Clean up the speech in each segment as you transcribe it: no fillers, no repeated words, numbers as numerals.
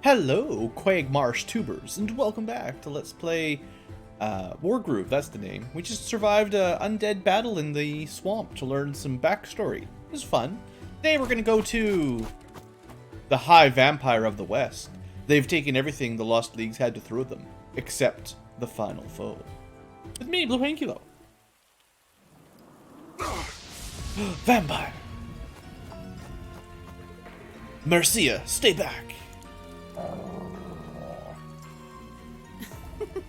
Hello, Quagmarsh tubers, and welcome back to Let's Play Wargroove, that's the name. We just survived an undead battle in the swamp to learn some backstory. It was fun. Today we're going to go to the High Vampire of the West. They've taken everything the Lost Leagues had to throw at them, except the final foe. With me, BlueAnkylo. Vampire! Mercia, stay back!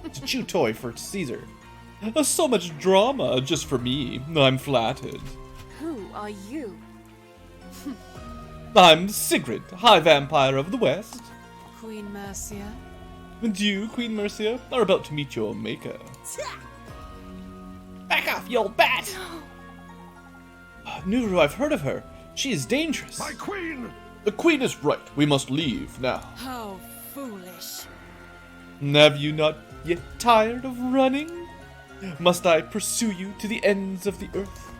It's a chew toy for Caesar. So much drama just for me. I'm flattered. Who are you? I'm Sigrid, High Vampire of the West. Queen Mercia? And you, Queen Mercia, are about to meet your maker. Back off, you old bat! Nuru, I've heard of her. She is dangerous. My queen! The queen is right. We must leave now. How foolish. Have you not yet tired of running? Must I pursue you to the ends of the earth?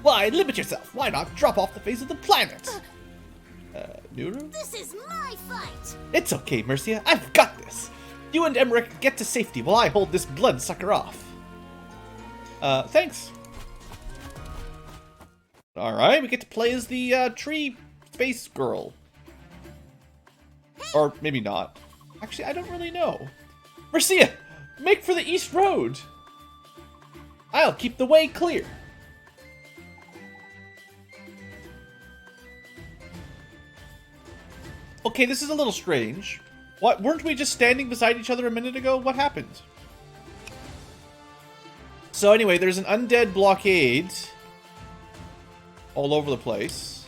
Why, limit yourself. Why not drop off the face of the planet? Nuru? This is my fight! It's okay, Mercia. I've got this. You and Emmerich get to safety while I hold this bloodsucker off. Thanks. Alright, we get to play as the, tree space girl. Or maybe not. Actually, I don't really know. Mercia, make for the East Road. I'll keep the way clear. Okay, this is a little strange. What? Weren't we just standing beside each other a minute ago? What happened? So anyway, there's an undead blockade all over the place.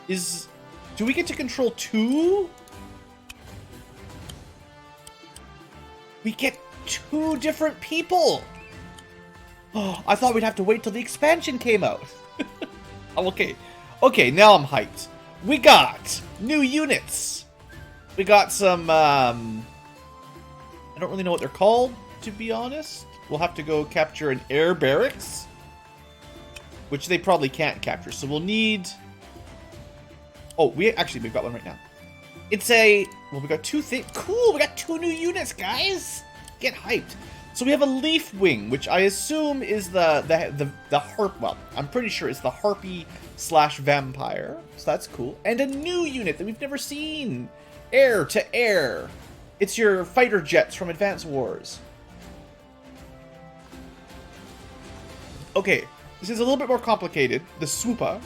Do we get to control two? We get two different people. Oh, I thought we'd have to wait till the expansion came out. Oh, okay. Okay, now I'm hyped. We got new units. We got some, I don't really know what they're called, to be honest. We'll have to go capture an air barracks, which they probably can't capture. So we'll need... Oh, we've got one right now. It's a... Well, we got two things. Cool, we got two new units, guys. Get hyped. So we have a leaf wing, which I assume is the harp. Well, I'm pretty sure it's the harpy / vampire. So that's cool. And a new unit that we've never seen. Air to air. It's your fighter jets from Advance Wars. Okay, this is a little bit more complicated. The swooper.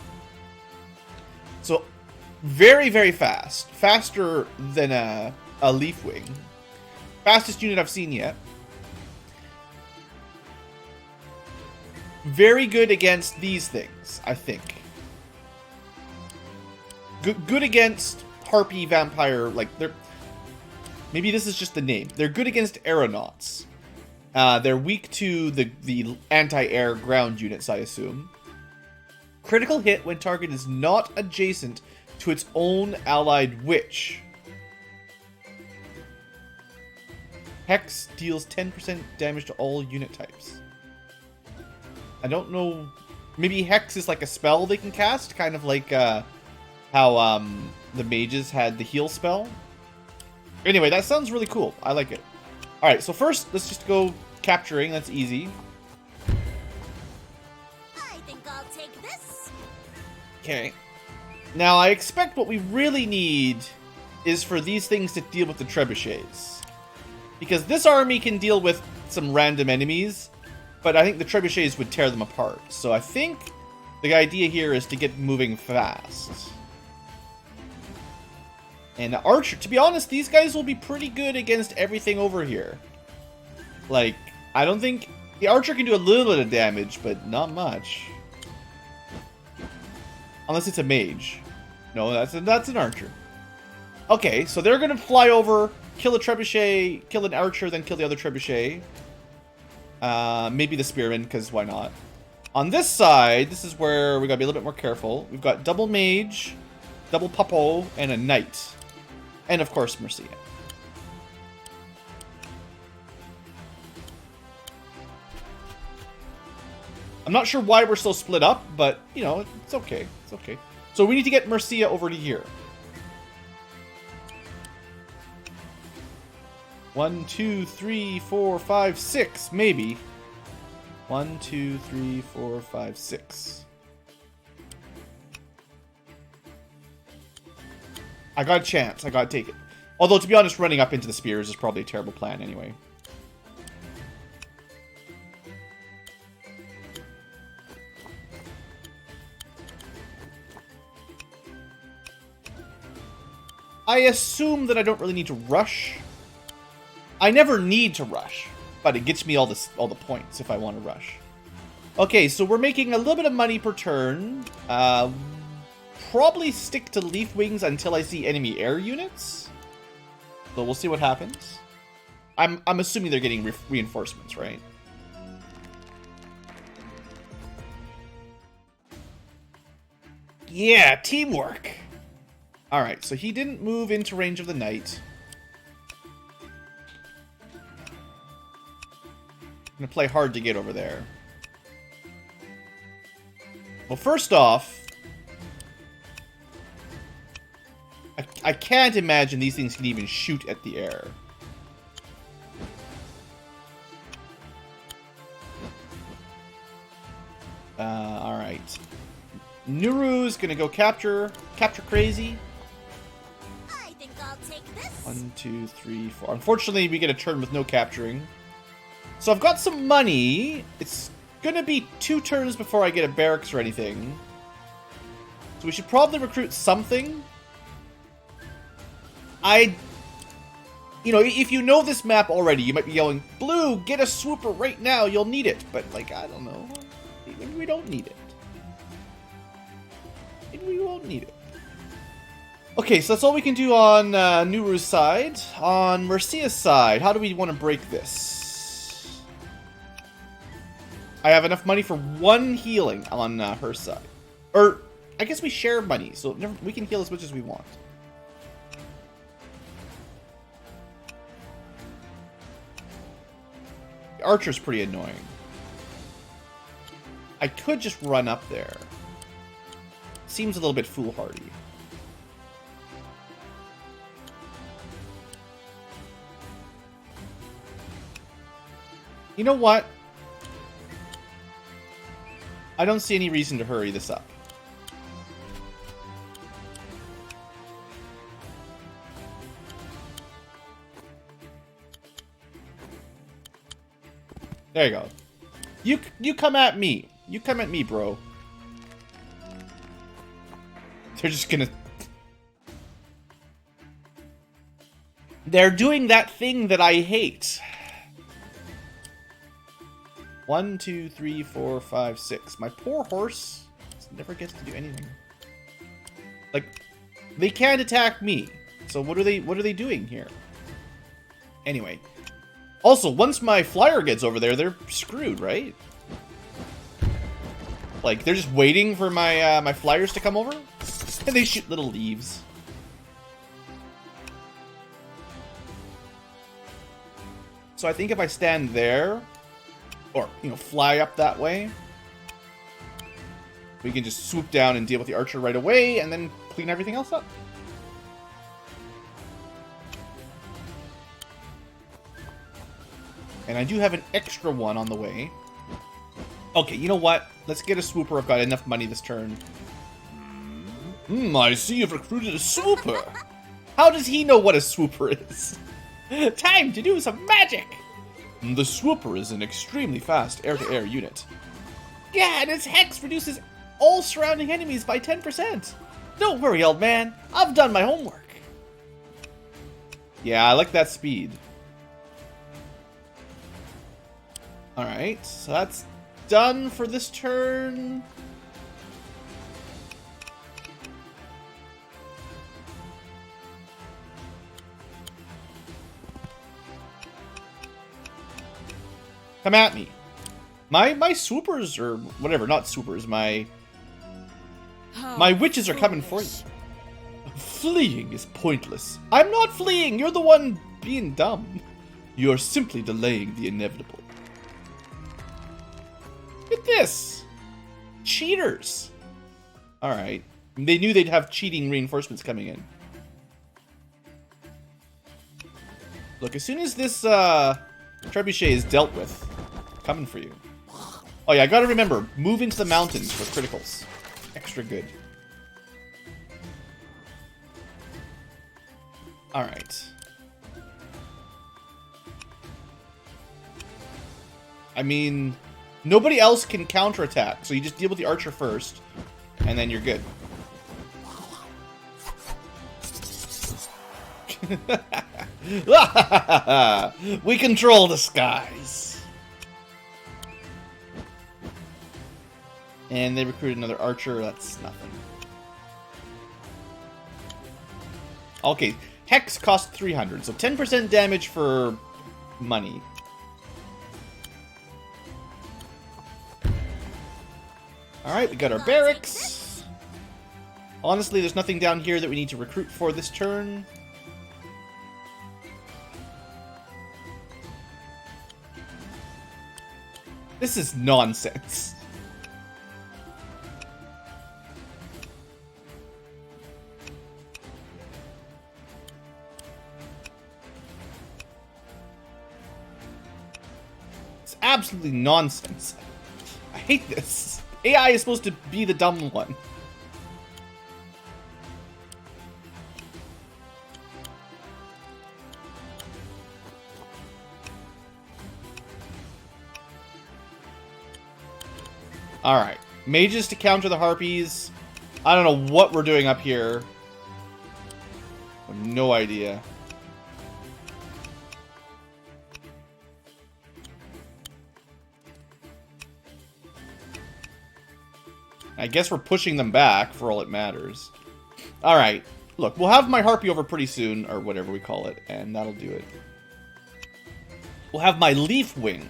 So, very, very fast. Faster than a leaf wing. Fastest unit I've seen yet. Very good against these things, I think. Good against harpy vampire, like they're... Maybe this is just the name. They're good against aeronauts. They're weak to the anti-air ground units, I assume. Critical hit when target is not adjacent to its own allied witch. Hex deals 10% damage to all unit types. I don't know. Maybe Hex is like a spell they can cast, kind of like how the mages had the heal spell. Anyway, that sounds really cool. I like it. Alright, so first, let's just go capturing. That's easy. I think I'll take this. Okay. Now, I expect what we really need is for these things to deal with the trebuchets. Because this army can deal with some random enemies, but I think the trebuchets would tear them apart. So I think the idea here is to get moving fast. And Archer, to be honest, these guys will be pretty good against everything over here. Like, I don't think... The Archer can do a little bit of damage, but not much. Unless it's a mage. No, that's an Archer. Okay, so they're gonna fly over, kill a trebuchet, kill an Archer, then kill the other trebuchet. Maybe the Spearman, because why not? On this side, this is where we gotta be a little bit more careful. We've got double mage, double puppo, and a knight. And of course, Mercia. I'm not sure why we're so split up, but, you know, it's okay. It's okay. So we need to get Mercia over to here. 1, 2, 3, 4, 5, 6, maybe. 1, 2, 3, 4, 5, 6. I got a chance. I gotta take it. Although, to be honest, running up into the spears is probably a terrible plan anyway. I assume that I don't really need to rush. I never need to rush, but it gets me all the points if I want to rush. Okay, so we're making a little bit of money per turn. Probably stick to Leaf Wings until I see enemy air units. So we'll see what happens. I'm assuming they're getting reinforcements, right? Yeah, teamwork. All right, so he didn't move into range of the knight. I'm gonna play hard to get over there. Well, first off, I can't imagine these things can even shoot at the air. All right. Nuru's gonna go capture crazy. I think I'll take this. 1, 2, 3, 4. Unfortunately, we get a turn with no capturing. So I've got some money. It's gonna be 2 turns before I get a barracks or anything. So we should probably recruit something. You know, if you know this map already, you might be yelling, Blue, get a swooper right now, you'll need it. But, like, I don't know. Maybe we don't need it. Maybe we won't need it. Okay, so that's all we can do on Nuru's side. On Mercia's side, how do we want to break this? I have enough money for 1 healing on her side. Or, I guess we share money, so we can heal as much as we want. The archer's pretty annoying. I could just run up there. Seems a little bit foolhardy. You know what? I don't see any reason to hurry this up. There you go. You come at me. You come at me, bro. They're just gonna... They're doing that thing that I hate. 1, 2, 3, 4, 5, 6. My poor horse never gets to do anything. Like, they can't attack me. So what are they doing here? Anyway. Also, once my flyer gets over there, they're screwed, right? Like, they're just waiting for my my flyers to come over? And they shoot little leaves. So I think if I stand there, or, you know, fly up that way, we can just swoop down and deal with the archer right away, and then clean everything else up. And I do have an extra one on the way. Okay, you know what? Let's get a swooper. I've got enough money this turn. I see you've recruited a swooper. How does he know what a swooper is? Time to do some magic. The swooper is an extremely fast air-to-air unit. Yeah, and its hex reduces all surrounding enemies by 10%. Don't worry, old man. I've done my homework. Yeah, I like that speed. Alright, so that's done for this turn. Come at me. My swoopers, or whatever, not swoopers, my witches are coming for you. Fleeing is pointless. I'm not fleeing, you're the one being dumb. You're simply delaying the inevitable. Look at this. Cheaters. Alright. They knew they'd have cheating reinforcements coming in. Look, as soon as this trebuchet is dealt with, coming for you. Oh yeah, I gotta remember, move into the mountains for criticals. Extra good. Alright. I mean, nobody else can counterattack, so you just deal with the archer first, and then you're good. We control the skies. And they recruited another archer. That's nothing. Okay, Hex cost 300, so 10% damage for money. Alright, we got our barracks. Honestly, there's nothing down here that we need to recruit for this turn. This is nonsense. It's absolutely nonsense. I hate this. AI is supposed to be the dumb one. Alright. Mages to counter the harpies. I don't know what we're doing up here. I have no idea. I guess we're pushing them back for all it matters. Alright. Look, we'll have my harpy over pretty soon, or whatever we call it, and that'll do it. We'll have my leaf wing.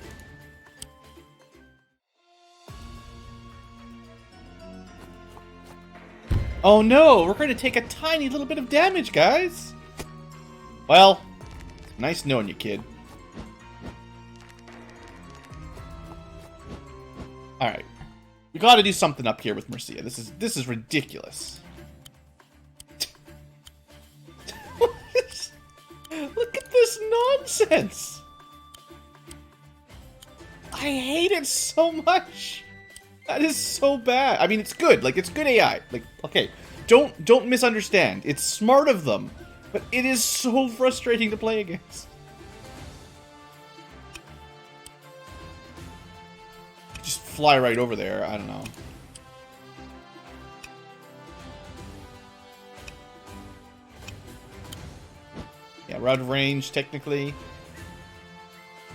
Oh no, we're going to take a tiny little bit of damage, guys. Well, nice knowing you, kid. Alright. We gotta do something up here with Mercia. This is ridiculous. Look at this nonsense. I hate it so much. That is so bad. I mean, it's good. Like, it's good AI. Like, okay, don't misunderstand. It's smart of them, but it is so frustrating to play against. Just fly right over there. I don't know. Yeah, we're out of range, technically.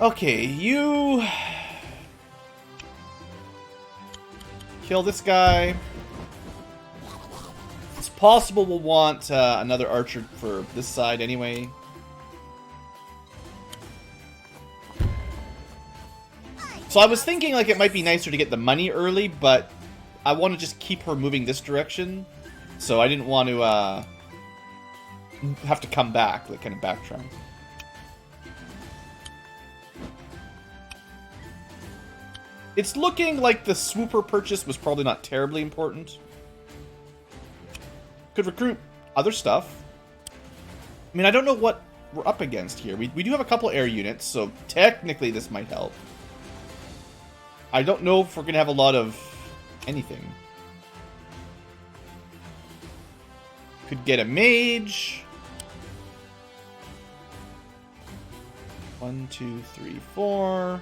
Okay, you... kill this guy. It's possible we'll want another archer for this side anyway. So I was thinking like it might be nicer to get the money early, but I want to just keep her moving this direction. So I didn't want to have to come back, like kind of backtrack. It's looking like the swooper purchase was probably not terribly important. Could recruit other stuff. I mean, I don't know what we're up against here. We do have a couple air units, so technically this might help. I don't know if we're going to have a lot of anything. Could get a mage. 1, 2, 3, 4.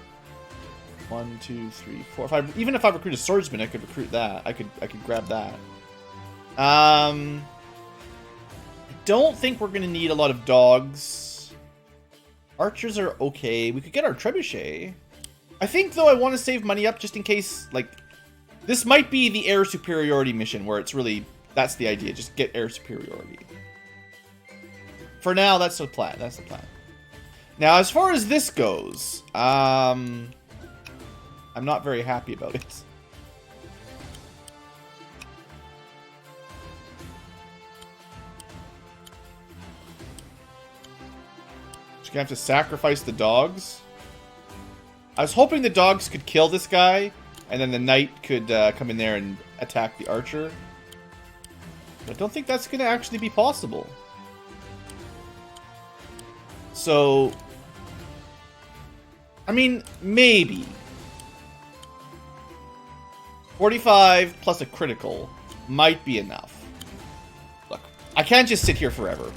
1, 2, 3, 4. Even if I recruit a swordsman, I could recruit that. I could grab that. I don't think we're gonna need a lot of dogs. Archers are okay. We could get our trebuchet. I think though I want to save money up just in case. Like, this might be the air superiority mission where it's really that's the idea. Just get air superiority. For now, that's the plan. That's the plan. Now, as far as this goes, I'm not very happy about it. Just gonna have to sacrifice the dogs. I was hoping the dogs could kill this guy, and then the knight could come in there and attack the archer. I don't think that's going to actually be possible. So, I mean, maybe. 45 plus a critical might be enough. Look, I can't just sit here forever.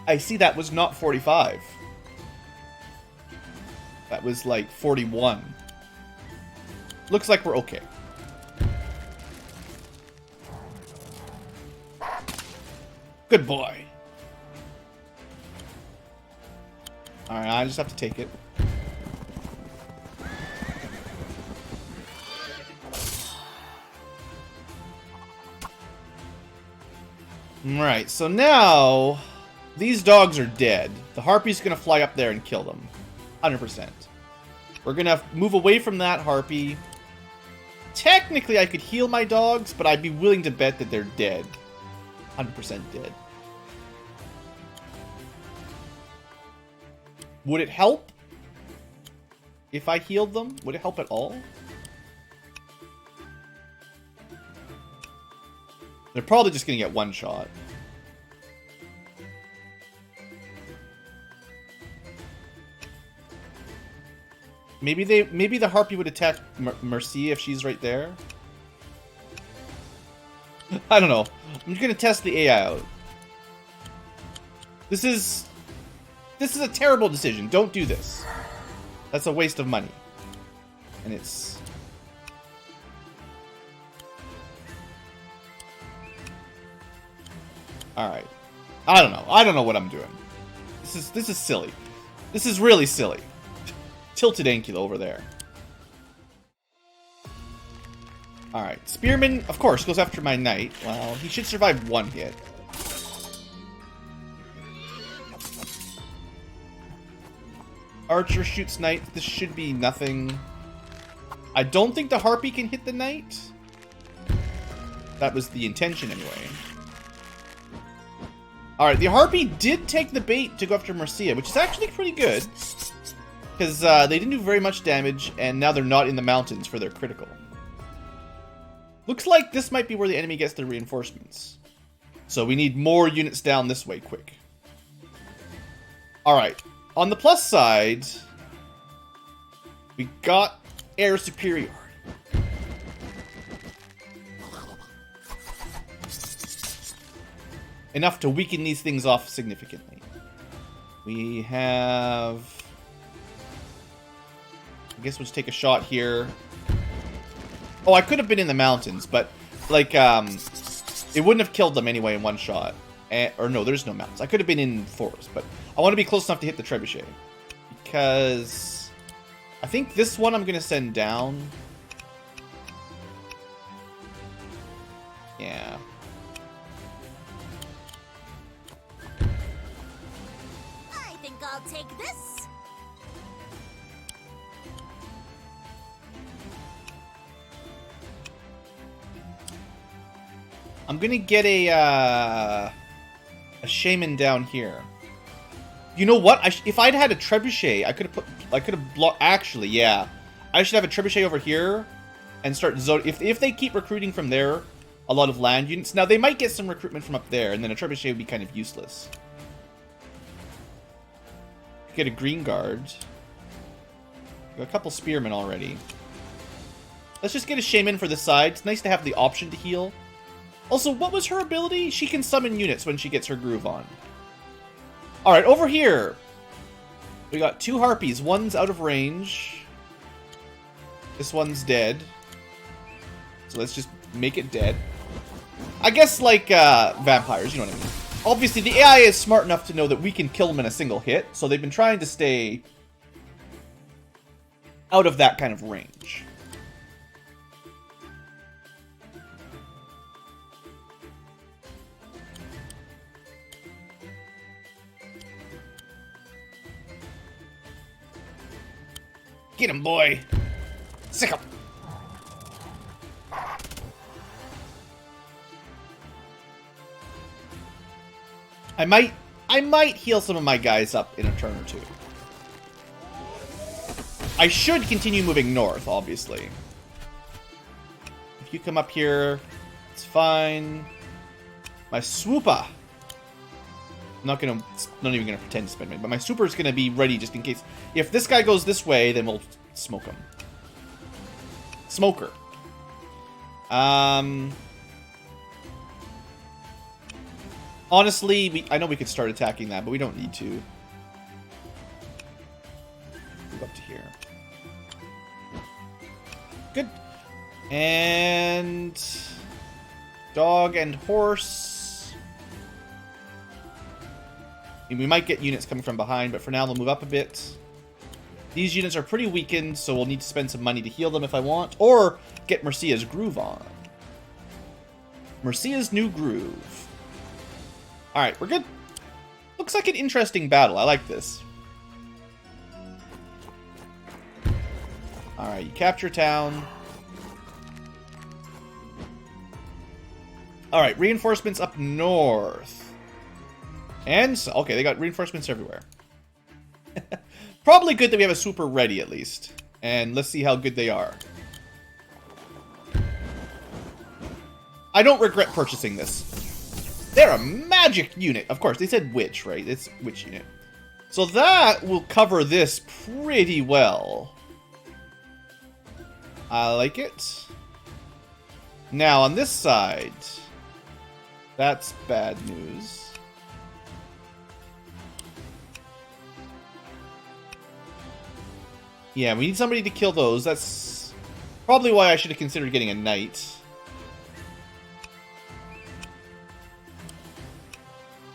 I see that was not 45. That was like 41. Looks like we're okay. Good boy. Alright, I just have to take it. Alright, so now these dogs are dead. The harpy's gonna fly up there and kill them. 100%. We're gonna move away from that harpy. Technically, I could heal my dogs, but I'd be willing to bet that they're dead. 100% dead. Would it help if I healed them? Would it help at all? They're probably just gonna get one shot. Maybe the harpy would attack Mercy if she's right there. I don't know. I'm just gonna test the AI out. This is a terrible decision. Don't do this. That's a waste of money. And it's... Alright. I don't know. I don't know what I'm doing. This is silly. This is really silly. Tilted Ankylo over there. Alright. Spearman, of course, goes after my knight. Well, he should survive one hit. Archer shoots knight. This should be nothing. I don't think the harpy can hit the knight. That was the intention anyway. Alright, the harpy did take the bait to go after Mercia, which is actually pretty good. Because they didn't do very much damage, and now they're not in the mountains for their critical. Looks like this might be where the enemy gets their reinforcements. So we need more units down this way quick. Alright. On the plus side, we got air superiority. Enough to weaken these things off significantly. We have... I guess we'll just take a shot here. Oh, I could have been in the mountains, but, like, it wouldn't have killed them anyway in one shot. Or no, there's no mountains. I could have been in forest, but I want to be close enough to hit the trebuchet. Because I think this one I'm going to send down. Yeah. I think I'll take this. I'm gonna get a shaman down here. You know what? If I'd had a trebuchet, I could have blocked. Actually, yeah, I should have a trebuchet over here and start zone. If they keep recruiting from there, a lot of land units. Now they might get some recruitment from up there, and then a trebuchet would be kind of useless. Get a green guard. Got a couple spearmen already. Let's just get a shaman for the side. It's nice to have the option to heal. Also, what was her ability? She can summon units when she gets her groove on. Alright, over here. We got two harpies. One's out of range. This one's dead. So let's just make it dead. I guess like vampires, you know what I mean. Obviously, the AI is smart enough to know that we can kill them in a single hit. So they've been trying to stay out of that kind of range. Get him, boy. Sick him. I might heal some of my guys up in a turn or two. I should continue moving north, obviously. If you come up here, it's fine. My swooper. I'm not even gonna pretend to spend money, but my super is gonna be ready just in case. If this guy goes this way, then we'll smoke him. Smoker. Honestly, I know we could start attacking that, but we don't need to. Move up to here. Good. And dog and horse. I mean, we might get units coming from behind, but for now they'll move up a bit. These units are pretty weakened, so we'll need to spend some money to heal them if I want, or get Mercia's groove on. Mercia's new groove. Alright, we're good. Looks like an interesting battle. I like this. Alright, you capture town. Alright, reinforcements up north. And, okay, they got reinforcements everywhere. Probably good that we have a super ready, at least. And let's see how good they are. I don't regret purchasing this. They're a magic unit. Of course, they said witch, right? It's witch unit. So that will cover this pretty well. I like it. Now, on this side, that's bad news. Yeah, we need somebody to kill those. That's probably why I should have considered getting a knight.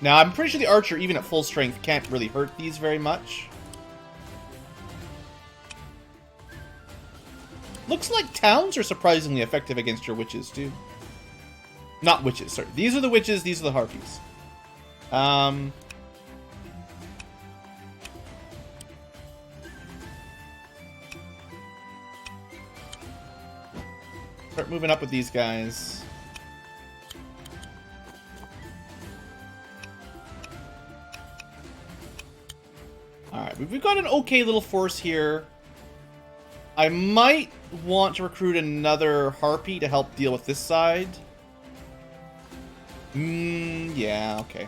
Now, I'm pretty sure the archer, even at full strength, can't really hurt these very much. Looks like towns are surprisingly effective against your witches, too. Not witches, sorry. These are the witches, these are the harpies. Start moving up with these guys. Alright, we've got an okay little force here. I might want to recruit another harpy to help deal with this side. Yeah, okay.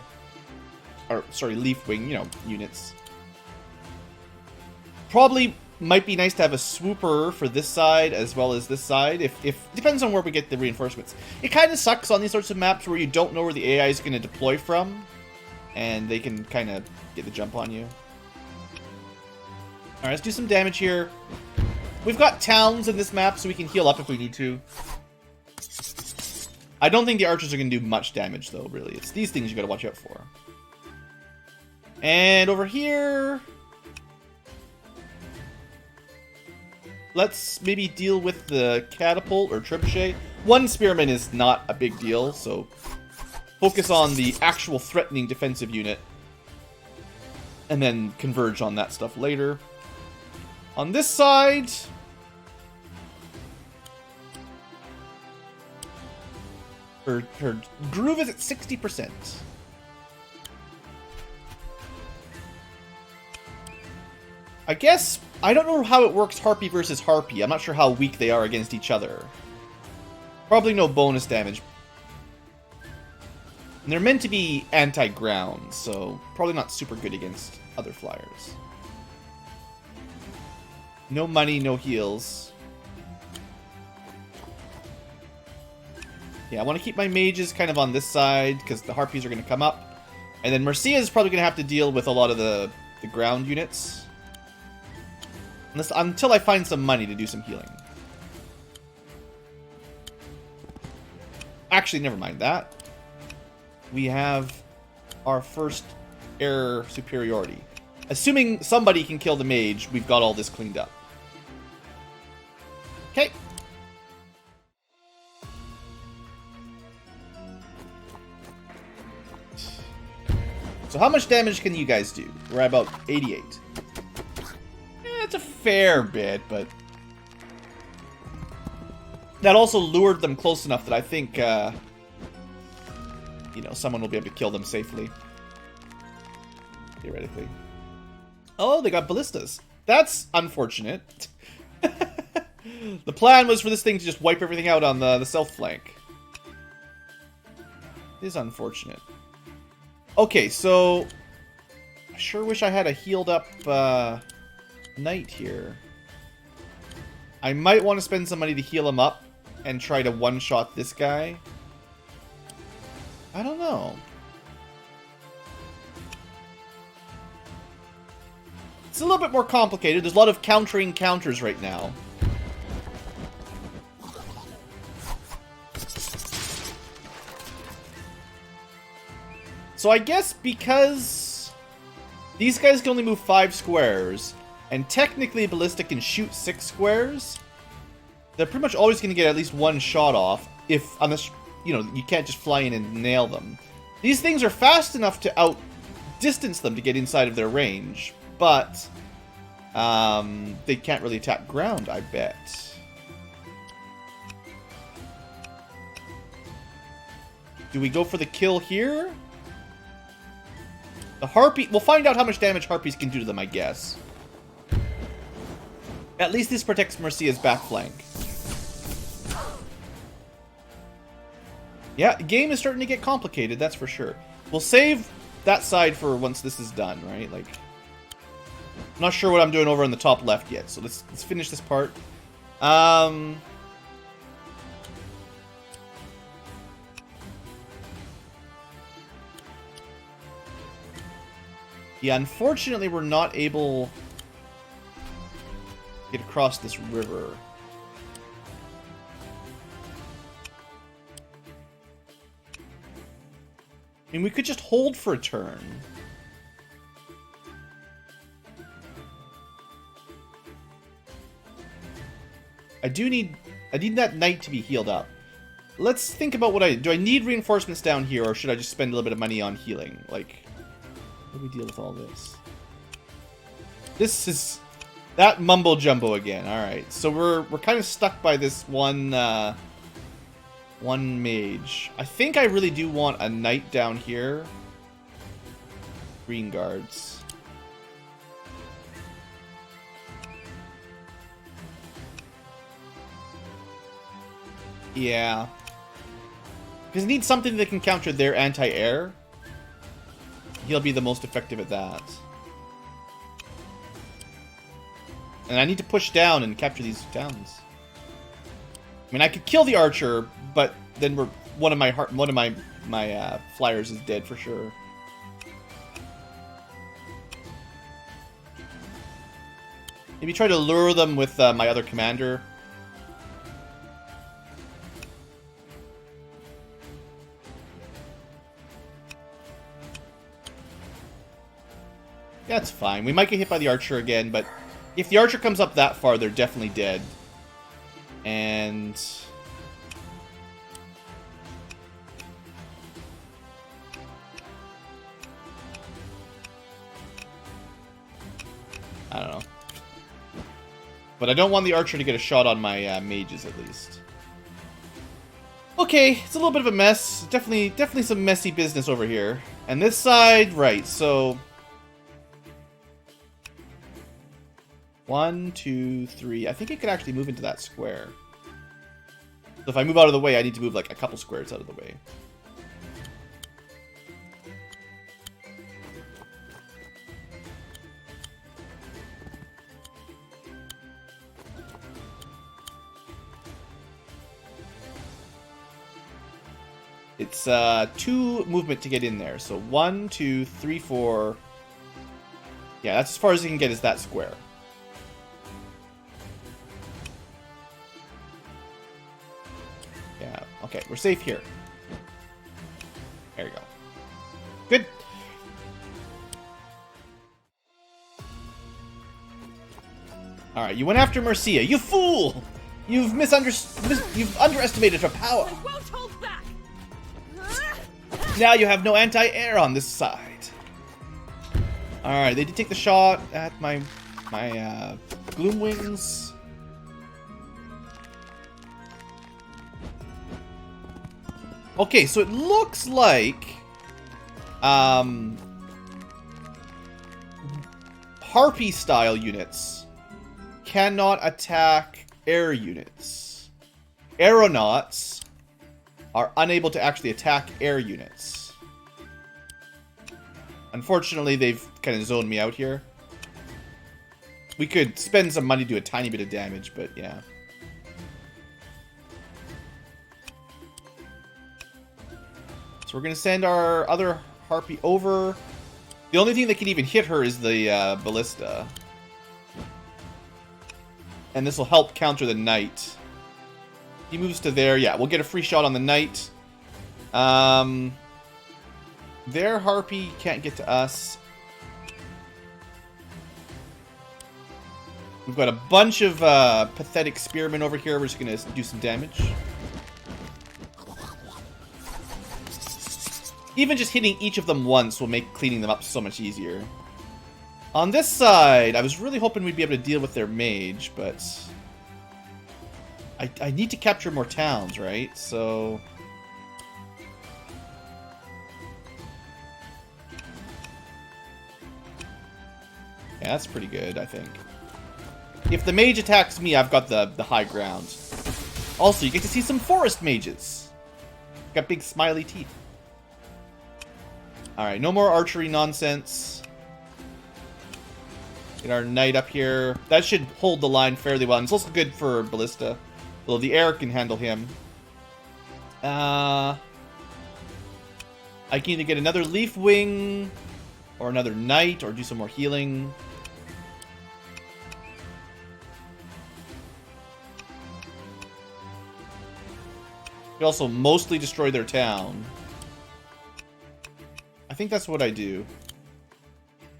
Or, sorry, leafwing, you know, units. Probably might be nice to have a swooper for this side as well as this side. If depends on where we get the reinforcements. It kind of sucks on these sorts of maps where you don't know where the AI is going to deploy from. And they can kind of get the jump on you. Alright, let's do some damage here. We've got towns in this map, so we can heal up if we need to. I don't think the archers are going to do much damage, though, really. It's these things you got to watch out for. And over here, let's maybe deal with the catapult or trebuchet. One spearman is not a big deal, so focus on the actual threatening defensive unit. And then converge on that stuff later. On this side, her groove is at 60%. I guess, I don't know how it works harpy versus harpy. I'm not sure how weak they are against each other. Probably no bonus damage. And they're meant to be anti-ground, so probably not super good against other flyers. No money, no heals. Yeah, I want to keep my mages kind of on this side, because the harpies are going to come up. And then Mercia is probably going to have to deal with a lot of the ground units. Until I find some money to do some healing. Actually, never mind that. We have our first air superiority. Assuming somebody can kill the mage, we've got all this cleaned up. Okay. So how much damage can you guys do? We're at about 88. It's a fair bit, but that also lured them close enough that I think, you know, someone will be able to kill them safely. Theoretically. Oh, they got ballistas. That's unfortunate. The plan was for this thing to just wipe everything out on the south flank. It is unfortunate. Okay, so... I sure wish I had a healed up knight here. I might want to spend some money to heal him up and try to one-shot this guy. I don't know. It's a little bit more complicated. There's a lot of countering counters right now. So I guess because these guys can only move 5 squares, and technically Ballista can shoot 6 squares, they're pretty much always going to get at least one shot off, unless, you know, you can't just fly in and nail them. These things are fast enough to outdistance them to get inside of their range, but they can't really attack ground, I bet. Do we go for the kill here? The Harpy... We'll find out how much damage Harpies can do to them, I guess. At least this protects Mercia's back flank. Yeah, the game is starting to get complicated, that's for sure. We'll save that side for once this is done, right? Like, I'm not sure what I'm doing over on the top left yet, so let's finish this part. Yeah, unfortunately, we're not able to get across this river. I mean, we could just hold for a turn. I need that knight to be healed up. Let's think about what do I need reinforcements down here, or should I just spend a little bit of money on healing? Like, how do we deal with all this? This is that mumbo jumbo again. All right, so we're kind of stuck by this one mage. I think I really do want a knight down here. Green guards. Yeah. Because it needs something that can counter their anti-air. He'll be the most effective at that. And I need to push down and capture these towns. I mean, I could kill the archer, but then one of my flyers is dead for sure. Maybe try to lure them with my other commander. That's fine. We might get hit by the archer again, but if the archer comes up that far, they're definitely dead. And I don't know. But I don't want the archer to get a shot on my mages, at least. Okay, it's a little bit of a mess. Definitely some messy business over here. And this side, right, so 1, 2, 3. I think it could actually move into that square. So if I move out of the way, I need to move like a couple squares out of the way. It's 2 movement to get in there. So 1, 2, 3, 4. Yeah, that's as far as you can get is that square. Yeah, okay, we're safe here. There you go. Good. Alright, you went after Mercia. You fool! You've underestimated her power. I won't hold back. Now you have no anti-air on this side. Alright, they did take the shot at my Gloom Wings. Okay, so it looks like Harpy style units cannot attack air units. Aeronauts are unable to actually attack air units. Unfortunately, they've kind of zoned me out here. We could spend some money to do a tiny bit of damage, but yeah. So we're going to send our other Harpy over. The only thing that can even hit her is the ballista. And this will help counter the knight. He moves to there. Yeah, we'll get a free shot on the knight. Their Harpy can't get to us. We've got a bunch of pathetic spearmen over here. We're just going to do some damage. Even just hitting each of them once will make cleaning them up so much easier. On this side, I was really hoping we'd be able to deal with their mage, but I need to capture more towns, right? So yeah, that's pretty good, I think. If the mage attacks me, I've got the high ground. Also, you get to see some forest mages. Got big smiley teeth. Alright, no more archery nonsense. Get our knight up here. That should hold the line fairly well. And it's also good for ballista. Although the air can handle him. I can either get another leaf wing, or another knight, or do some more healing. We also mostly destroy their town. I think that's what I do.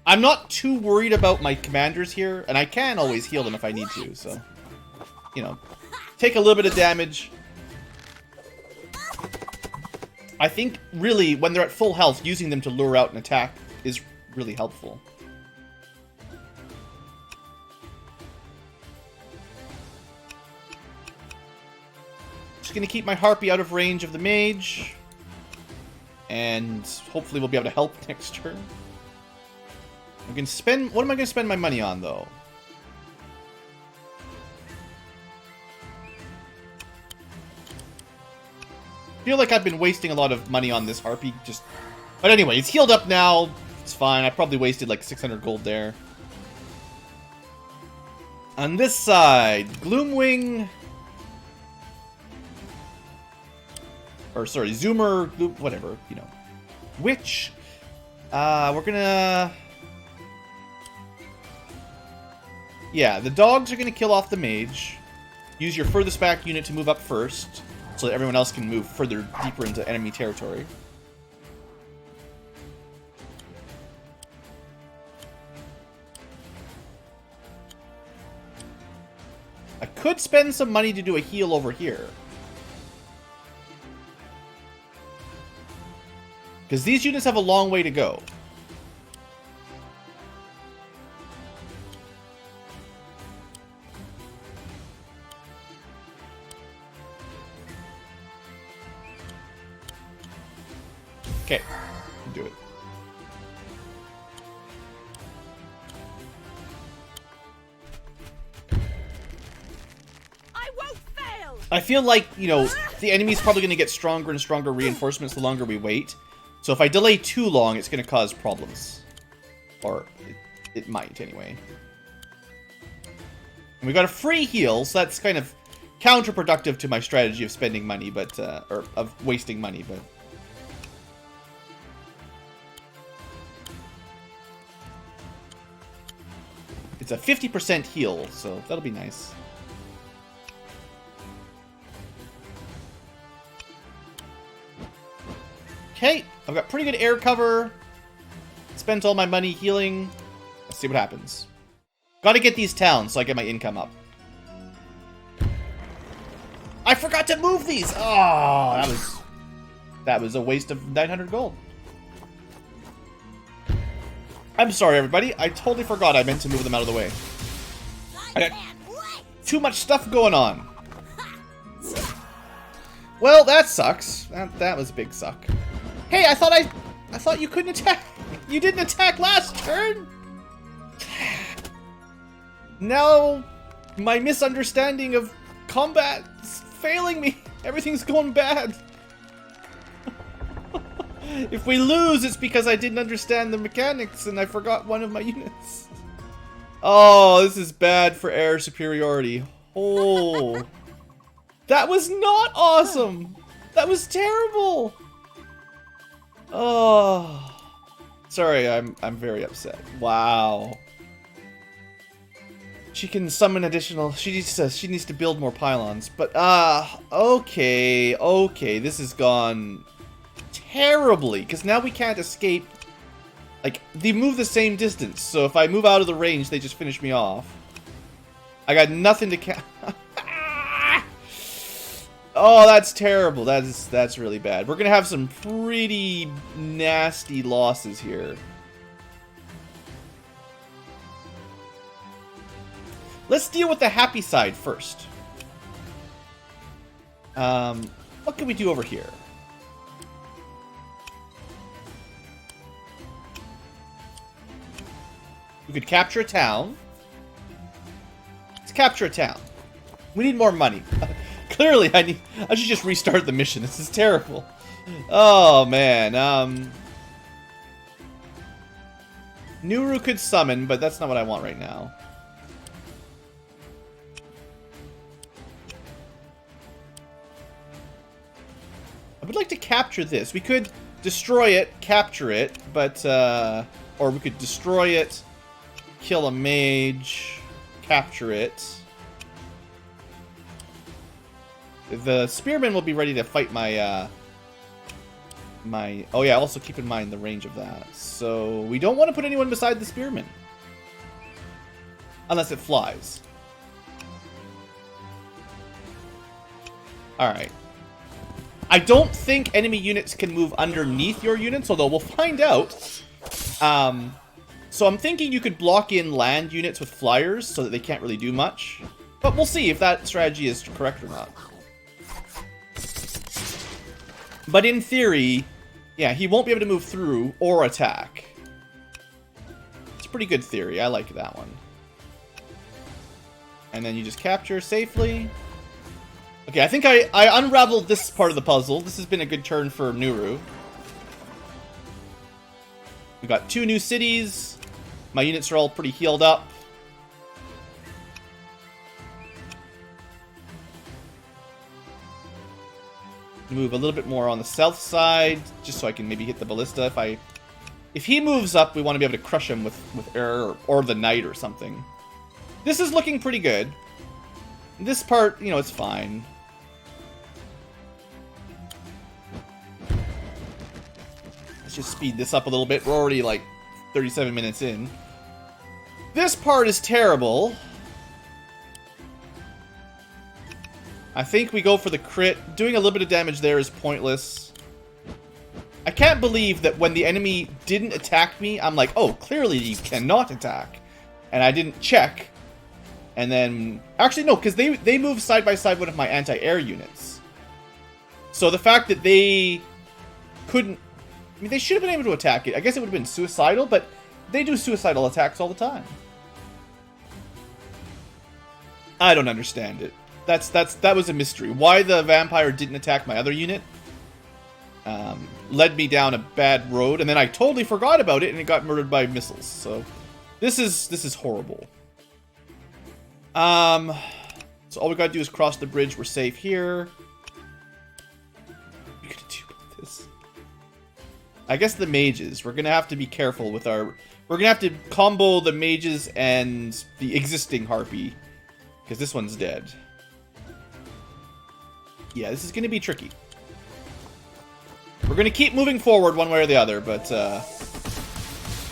I'm not too worried about my commanders here, and I can always heal them if I need to, so, you know, take a little bit of damage. I think, really, when they're at full health, using them to lure out an attack is really helpful. Just gonna keep my Harpy out of range of the mage. And hopefully we'll be able to help next turn. I'm gonna spend. What am I gonna spend my money on, though? I feel like I've been wasting a lot of money on this Harpy. But anyway, it's healed up now. It's fine. I probably wasted like 600 gold there. On this side, Gloomwing. Or, sorry, Zoomer, whatever, you know. Witch. We're gonna... Yeah, the dogs are gonna kill off the mage. Use your furthest back unit to move up first, so that everyone else can move further deeper into enemy territory. I could spend some money to do a heal over here. Because these units have a long way to go. Okay, do it. I won't fail. I feel like, you know, the enemy's probably going to get stronger and stronger reinforcements the longer we wait. So if I delay too long, it's going to cause problems. Or it might, anyway. And we got a free heal, so that's kind of counterproductive to my strategy of spending money, but or of wasting money, but... It's a 50% heal, so that'll be nice. Okay, I've got pretty good air cover. Spent all my money healing. Let's see what happens. Gotta get these towns so I get my income up. I forgot to move these! Oh, that was a waste of 900 gold. I'm sorry, everybody. I totally forgot I meant to move them out of the way. I got too much stuff going on. Well, that sucks. That was a big suck. Hey, I thought you couldn't attack. You didn't attack last turn. No. My misunderstanding of combat is failing me. Everything's going bad. If we lose, it's because I didn't understand the mechanics and I forgot one of my units. Oh, this is bad for air superiority. Oh. That was not awesome. That was terrible. Oh. Sorry, I'm very upset. Wow. She can summon additional. She needs to build more pylons. But okay, this has gone terribly because now we can't escape. Like they move the same distance, so if I move out of the range, they just finish me off. I got nothing to Oh, that's terrible. That's really bad. We're gonna have some pretty nasty losses here. Let's deal with the happy side first. What can we do over here? We could capture a town. Let's capture a town. We need more money. Clearly, I should just restart the mission. This is terrible. Oh, man. Nuru could summon, but that's not what I want right now. I would like to capture this. We could destroy it, capture it, but, or we could destroy it, kill a mage, capture it. The spearman will be ready to fight my, oh yeah, also keep in mind the range of that. So, we don't want to put anyone beside the spearman. Unless it flies. Alright. I don't think enemy units can move underneath your units, although we'll find out. So I'm thinking you could block in land units with flyers so that they can't really do much. But we'll see if that strategy is correct or not. But in theory, yeah, he won't be able to move through or attack. It's a pretty good theory. I like that one. And then you just capture safely. Okay, I think I unraveled this part of the puzzle. This has been a good turn for Nuru. We got 2 new cities. My units are all pretty healed up. Move a little bit more on the south side, just so I can maybe hit the ballista. If he moves up, we want to be able to crush him with air or the knight or something. This is looking pretty good. This part, you know, it's fine. Let's just speed this up a little bit. We're already like 37 minutes in. This part is terrible. I think we go for the crit. Doing a little bit of damage there is pointless. I can't believe that when the enemy didn't attack me, I'm like, oh, clearly you cannot attack. And I didn't check. And then... Actually, no, because they moved side by side one of my anti-air units. So the fact that they couldn't... I mean, they should have been able to attack it. I guess it would have been suicidal, but they do suicidal attacks all the time. I don't understand it. That was a mystery. Why the vampire didn't attack my other unit led me down a bad road, and then I totally forgot about it, and it got murdered by missiles. So this is horrible. So all we gotta do is cross the bridge. We're safe here. What are you gonna do about this? I guess the mages. We're gonna have to be careful with our... We're gonna have to combo the mages and the existing harpy, because this one's dead. Yeah, this is going to be tricky. We're going to keep moving forward one way or the other, but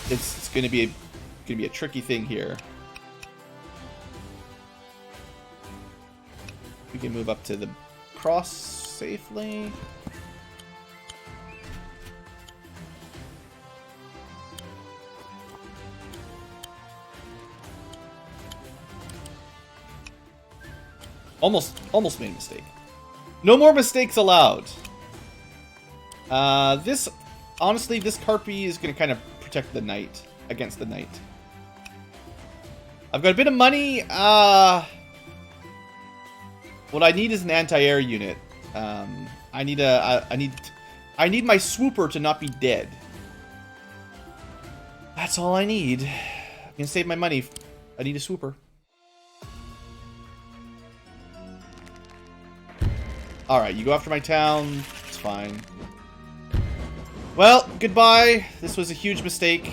it's going to be a tricky thing here. We can move up to the cross safely. Almost made a mistake. No more mistakes allowed. Honestly, this Harpy is going to kind of protect the knight against the knight. I've got a bit of money. What I need is an anti-air unit. I need my swooper to not be dead. That's all I need. I can save my money. I need a swooper. Alright, you go after my town. It's fine. Well, goodbye. This was a huge mistake.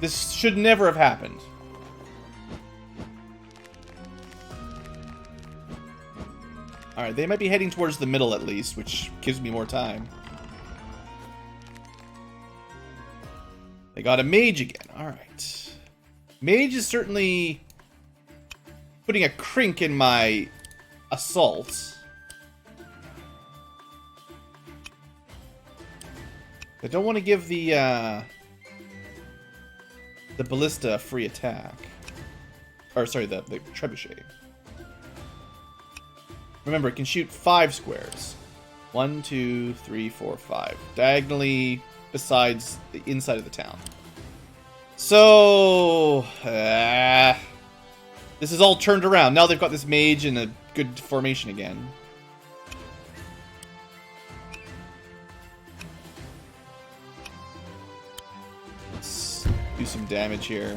This should never have happened. Alright, they might be heading towards the middle at least, which gives me more time. They got a mage again. Alright. Mage is certainly putting a crink in my assault. I don't want to give the ballista a free attack. Or, sorry, the trebuchet. Remember, it can shoot 5 squares. 1, 2, 3, 4, 5. Diagonally besides the inside of the town. So... this is all turned around. Now they've got this mage in a good formation again. Let's do some damage here.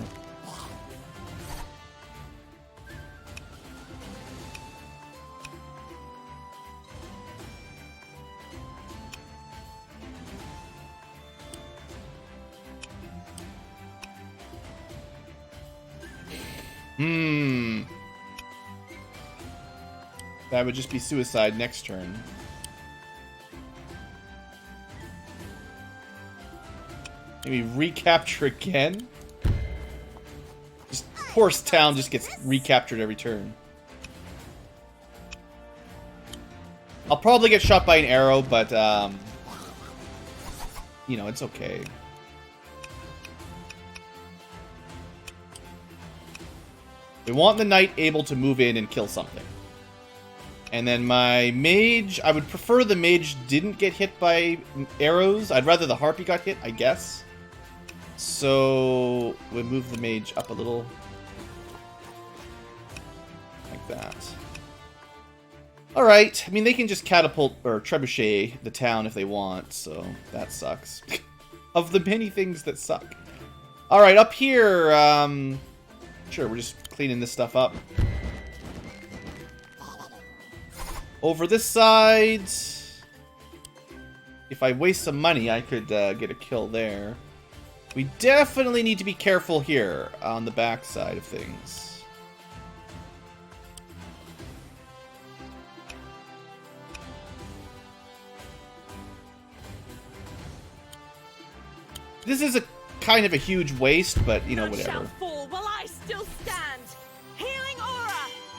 That would just be suicide next turn. Maybe recapture again? This poor town just gets recaptured every turn. I'll probably get shot by an arrow, but, you know, it's okay. They want the knight able to move in and kill something. And then my mage, I would prefer the mage didn't get hit by arrows. I'd rather the harpy got hit, I guess. So we'll move the mage up a little. Like that. Alright, I mean they can just catapult or trebuchet the town if they want, so that sucks. Of the many things that suck. Alright, up here, sure, we're just cleaning this stuff up. Over this side, if I waste some money, I could get a kill there. We definitely need to be careful here on the back side of things. This is a kind of a huge waste, but you know, whatever. Fall while I still stand. Healing aura.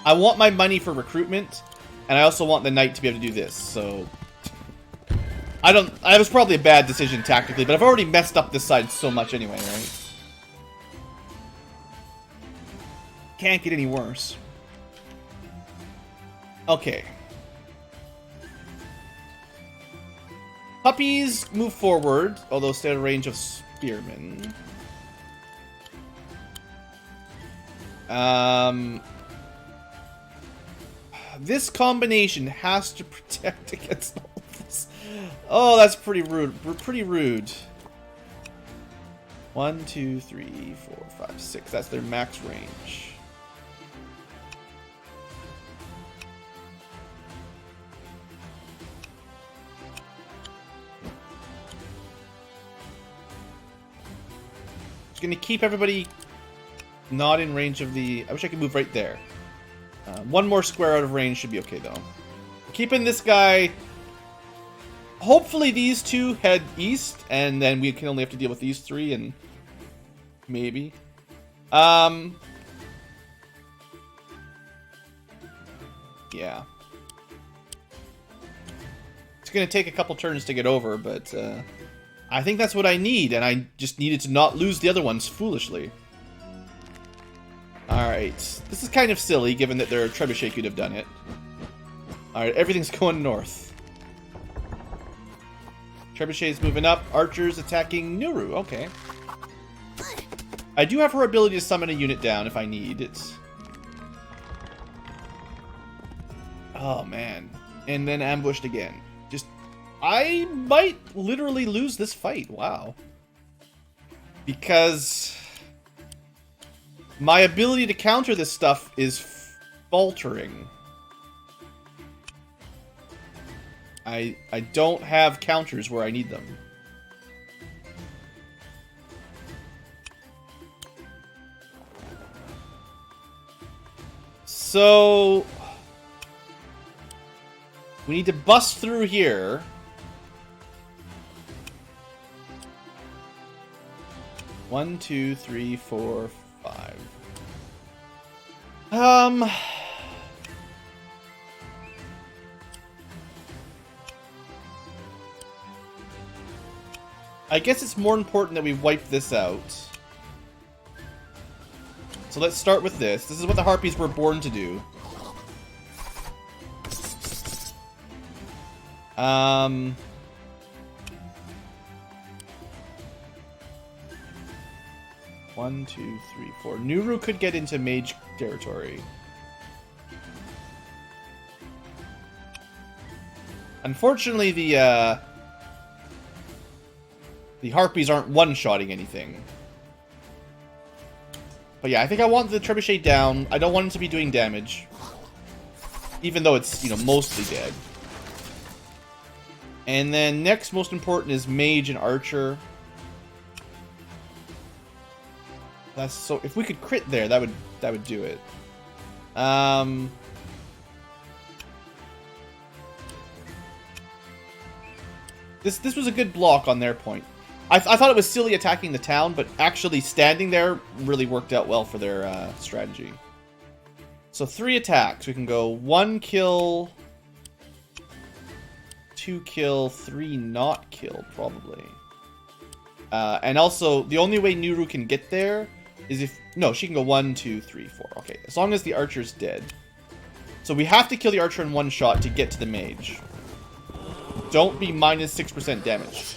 I want my money for recruitment. And I also want the knight to be able to do this, so... It was probably a bad decision tactically, but I've already messed up this side so much anyway, right? Can't get any worse. Okay. Puppies move forward, although stay out of range of spearmen. This combination has to protect against all of this. Oh, that's pretty rude. Pretty rude. 1, 2, 3, 4, 5, 6. That's their max range. Just gonna keep everybody not in range of the... I wish I could move right there. One more square out of range should be okay, though. Keeping this guy... Hopefully these two head east, and then we can only have to deal with these 3, and... Maybe. Yeah. It's gonna take a couple turns to get over, but, I think that's what I need, and I just needed to not lose the other ones foolishly. Alright, this is kind of silly, given that their trebuchet could have done it. Alright, everything's going north. Trebuchet's moving up, archers attacking Nuru, okay. I do have her ability to summon a unit down if I need it. Oh, man. And then ambushed again. Just... I might literally lose this fight. Wow. Because... my ability to counter this stuff is faltering. I don't have counters where I need them. So... we need to bust through here. One, two, three, four, 5. I guess it's more important that we wipe this out. So let's start with this. This is what the Harpies were born to do. One, two, three, four. Nuru could get into mage territory. Unfortunately, the Harpies aren't one-shotting anything. But yeah, I think I want the Trebuchet down. I don't want it to be doing damage. Even though it's, you know, mostly dead. And then next most important is Mage and Archer. That's so... if we could crit there, that would do it. This was a good block on their point. I thought it was silly attacking the town, but actually standing there really worked out well for their strategy. So 3 attacks. We can go 1 kill, 2 kill, 3 not kill, probably. And also, the only way Nuru can get there is if... no, she can go 1, 2, 3, 4. Okay, as long as the Archer's dead. So we have to kill the Archer in one shot to get to the Mage. Don't be minus 6% damage.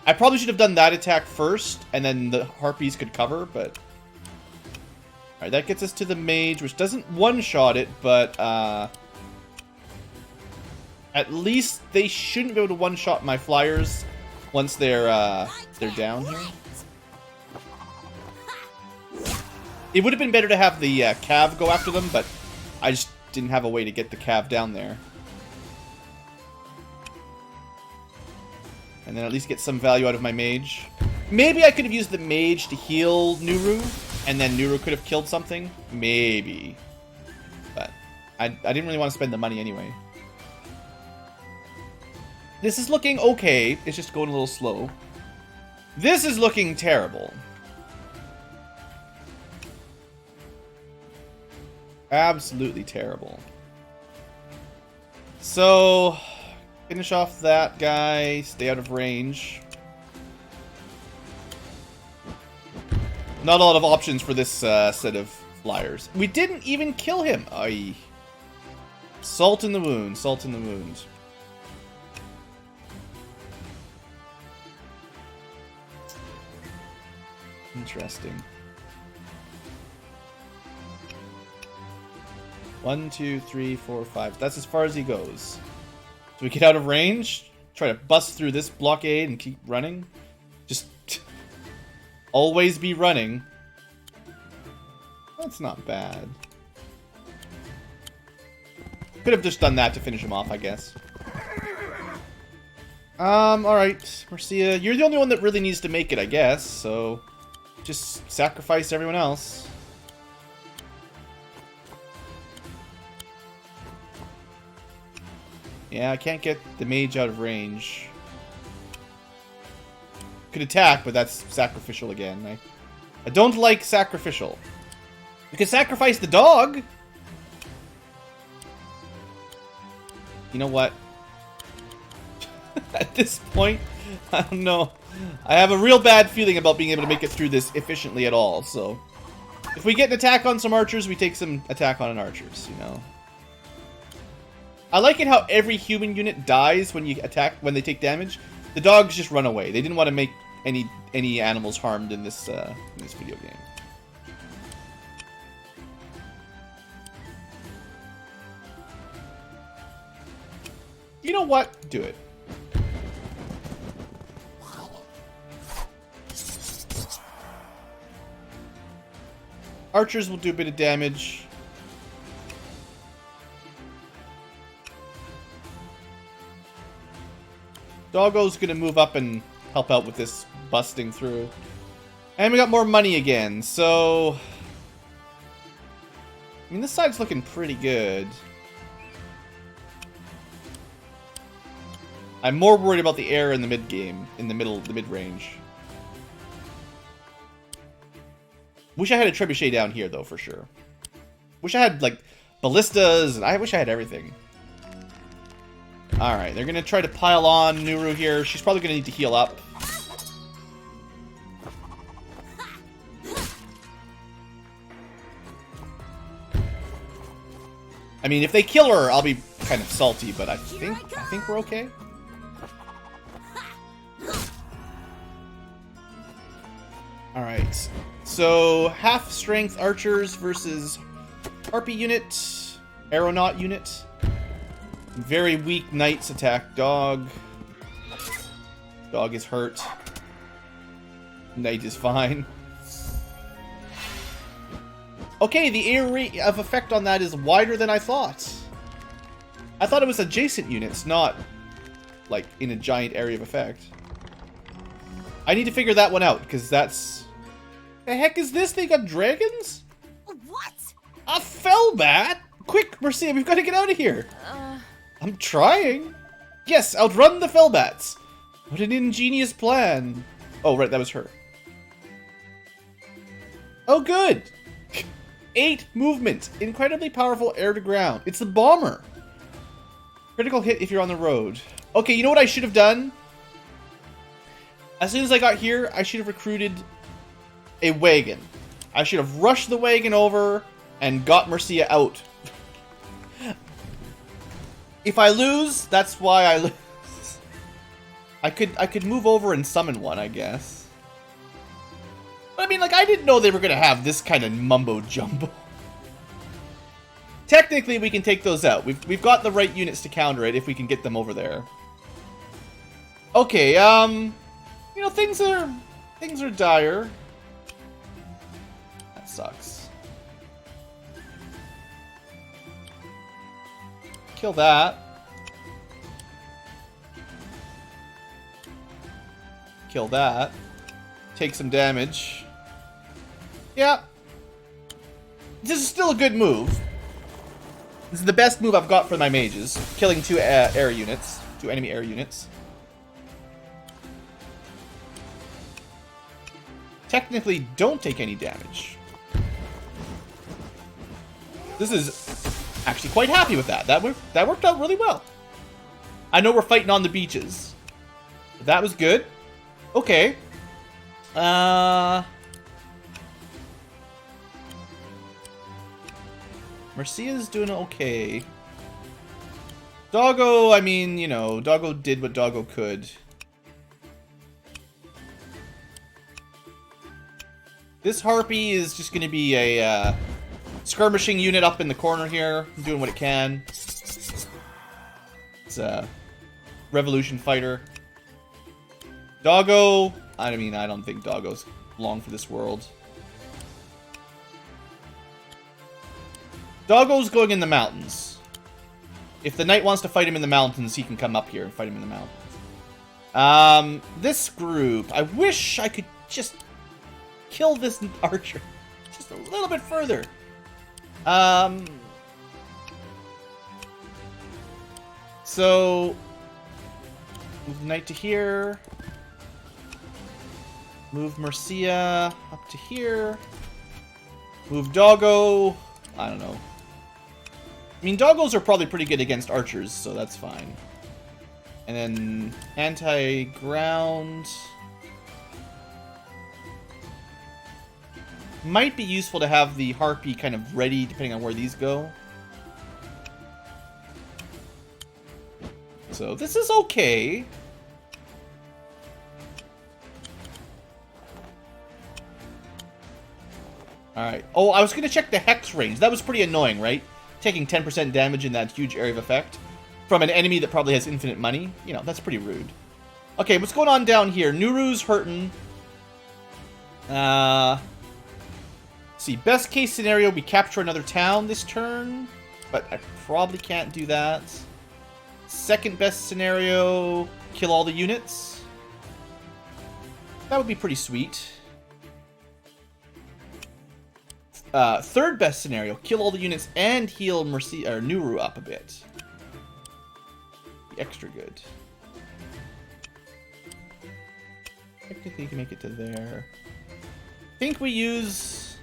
I probably should have done that attack first, and then the Harpies could cover, but... alright, that gets us to the Mage, which doesn't one-shot it, but, at least they shouldn't be able to one-shot my Flyers once they're down here. It would have been better to have the Cav go after them, but I just didn't have a way to get the Cav down there. And then at least get some value out of my Mage. Maybe I could have used the Mage to heal Nuru, and then Nuru could have killed something. Maybe. But I didn't really want to spend the money anyway. This is looking okay. It's just going a little slow. This is looking terrible. Absolutely terrible. So... finish off that guy, stay out of range. Not a lot of options for this set of Flyers. We didn't even kill him. Aye. Salt in the wound, salt in the wound. Interesting. 1, 2, 3, 4, 5. That's as far as he goes. Do we get out of range? Try to bust through this blockade and keep running? Just always be running. That's not bad. Could have just done that to finish him off, I guess. Alright. Marcia, you're the only one that really needs to make it, I guess. So, just sacrifice everyone else. Yeah, I can't get the Mage out of range. Could attack, but that's sacrificial again. I don't like sacrificial. You can sacrifice the dog! You know what? At this point, I don't know. I have a real bad feeling about being able to make it through this efficiently at all, so... if we get an attack on some archers, we take some attack on an archers, you know? I like it how every human unit dies when you attack, when they take damage. The dogs just run away. They didn't want to make any animals harmed in this video game. You know what? Do it. Archers will do a bit of damage. Doggo's gonna move up and help out with this busting through. And we got more money again, so... I mean, this side's looking pretty good. I'm more worried about the air in the mid-game, in the mid-range. Wish I had a trebuchet down here, though, for sure. Wish I had, like, ballistas, and I wish I had everything. Alright, they're gonna try to pile on Nuru here. She's probably gonna need to heal up. I mean, if they kill her, I'll be kind of salty, but I think we're okay. Alright. So, half strength archers versus harpy unit, aeronaut unit. Very weak knights attack dog. Dog is hurt. Knight is fine. Okay, the area of effect on that is wider than I thought. I thought it was adjacent units, not like in a giant area of effect. I need to figure that one out, because that's... The heck is this? They got dragons? What? A fellbat? Quick, Mercia, we've got to get out of here. I'm trying. Yes, outrun the fellbats. What an ingenious plan. Oh, right, that was her. Oh, good. 8 movement. Incredibly powerful air to ground. It's the bomber. Critical hit if you're on the road. Okay, you know what I should have done? As soon as I got here, I should have recruited a wagon. I should have rushed the wagon over and got Mercia out. If I lose, that's why I lose. I could move over and summon one, I guess. But I mean, like, I didn't know they were gonna have this kind of mumbo jumbo. Technically, we can take those out. We've got the right units to counter it if we can get them over there. Okay, you know, things are dire. That sucks. Kill that. Kill that. Take some damage. Yeah. This is still a good move. This is the best move I've got for my mages. Killing 2 air units. 2 enemy air units. Technically don't take any damage. This is actually quite happy with that. That worked out really well. I know we're fighting on the beaches. But that was good. Okay. Mercia's doing okay. Doggo, I mean, you know, Doggo did what Doggo could. This Harpy is just going to be a skirmishing unit up in the corner here, doing what it can. It's a revolution fighter. Doggo, I mean, I don't think Doggo's long for this world. Doggo's going in the mountains. If the knight wants to fight him in the mountains, he can come up here and fight him in the mountains. This group, I wish I could just kill this archer just a little bit further. So move the knight to here. Move Mercia up to here. Move Doggo. I don't know. I mean, Doggos are probably pretty good against archers, so that's fine. And then anti-ground. Might be useful to have the Harpy kind of ready, depending on where these go. So this is okay. Alright. Oh, I was going to check the Hex range. That was pretty annoying, right? Taking 10% damage in that huge area of effect. from an enemy that probably has infinite money. You know, that's pretty rude. Okay, what's going on down here? Nuru's hurting. See, best case scenario, we capture another town this turn, but I probably can't do that. Second best scenario, kill all the units. That would be pretty sweet. Third best scenario, kill all the units and heal Nuru up a bit. Be extra good. Technically, you can make it to there. I think we use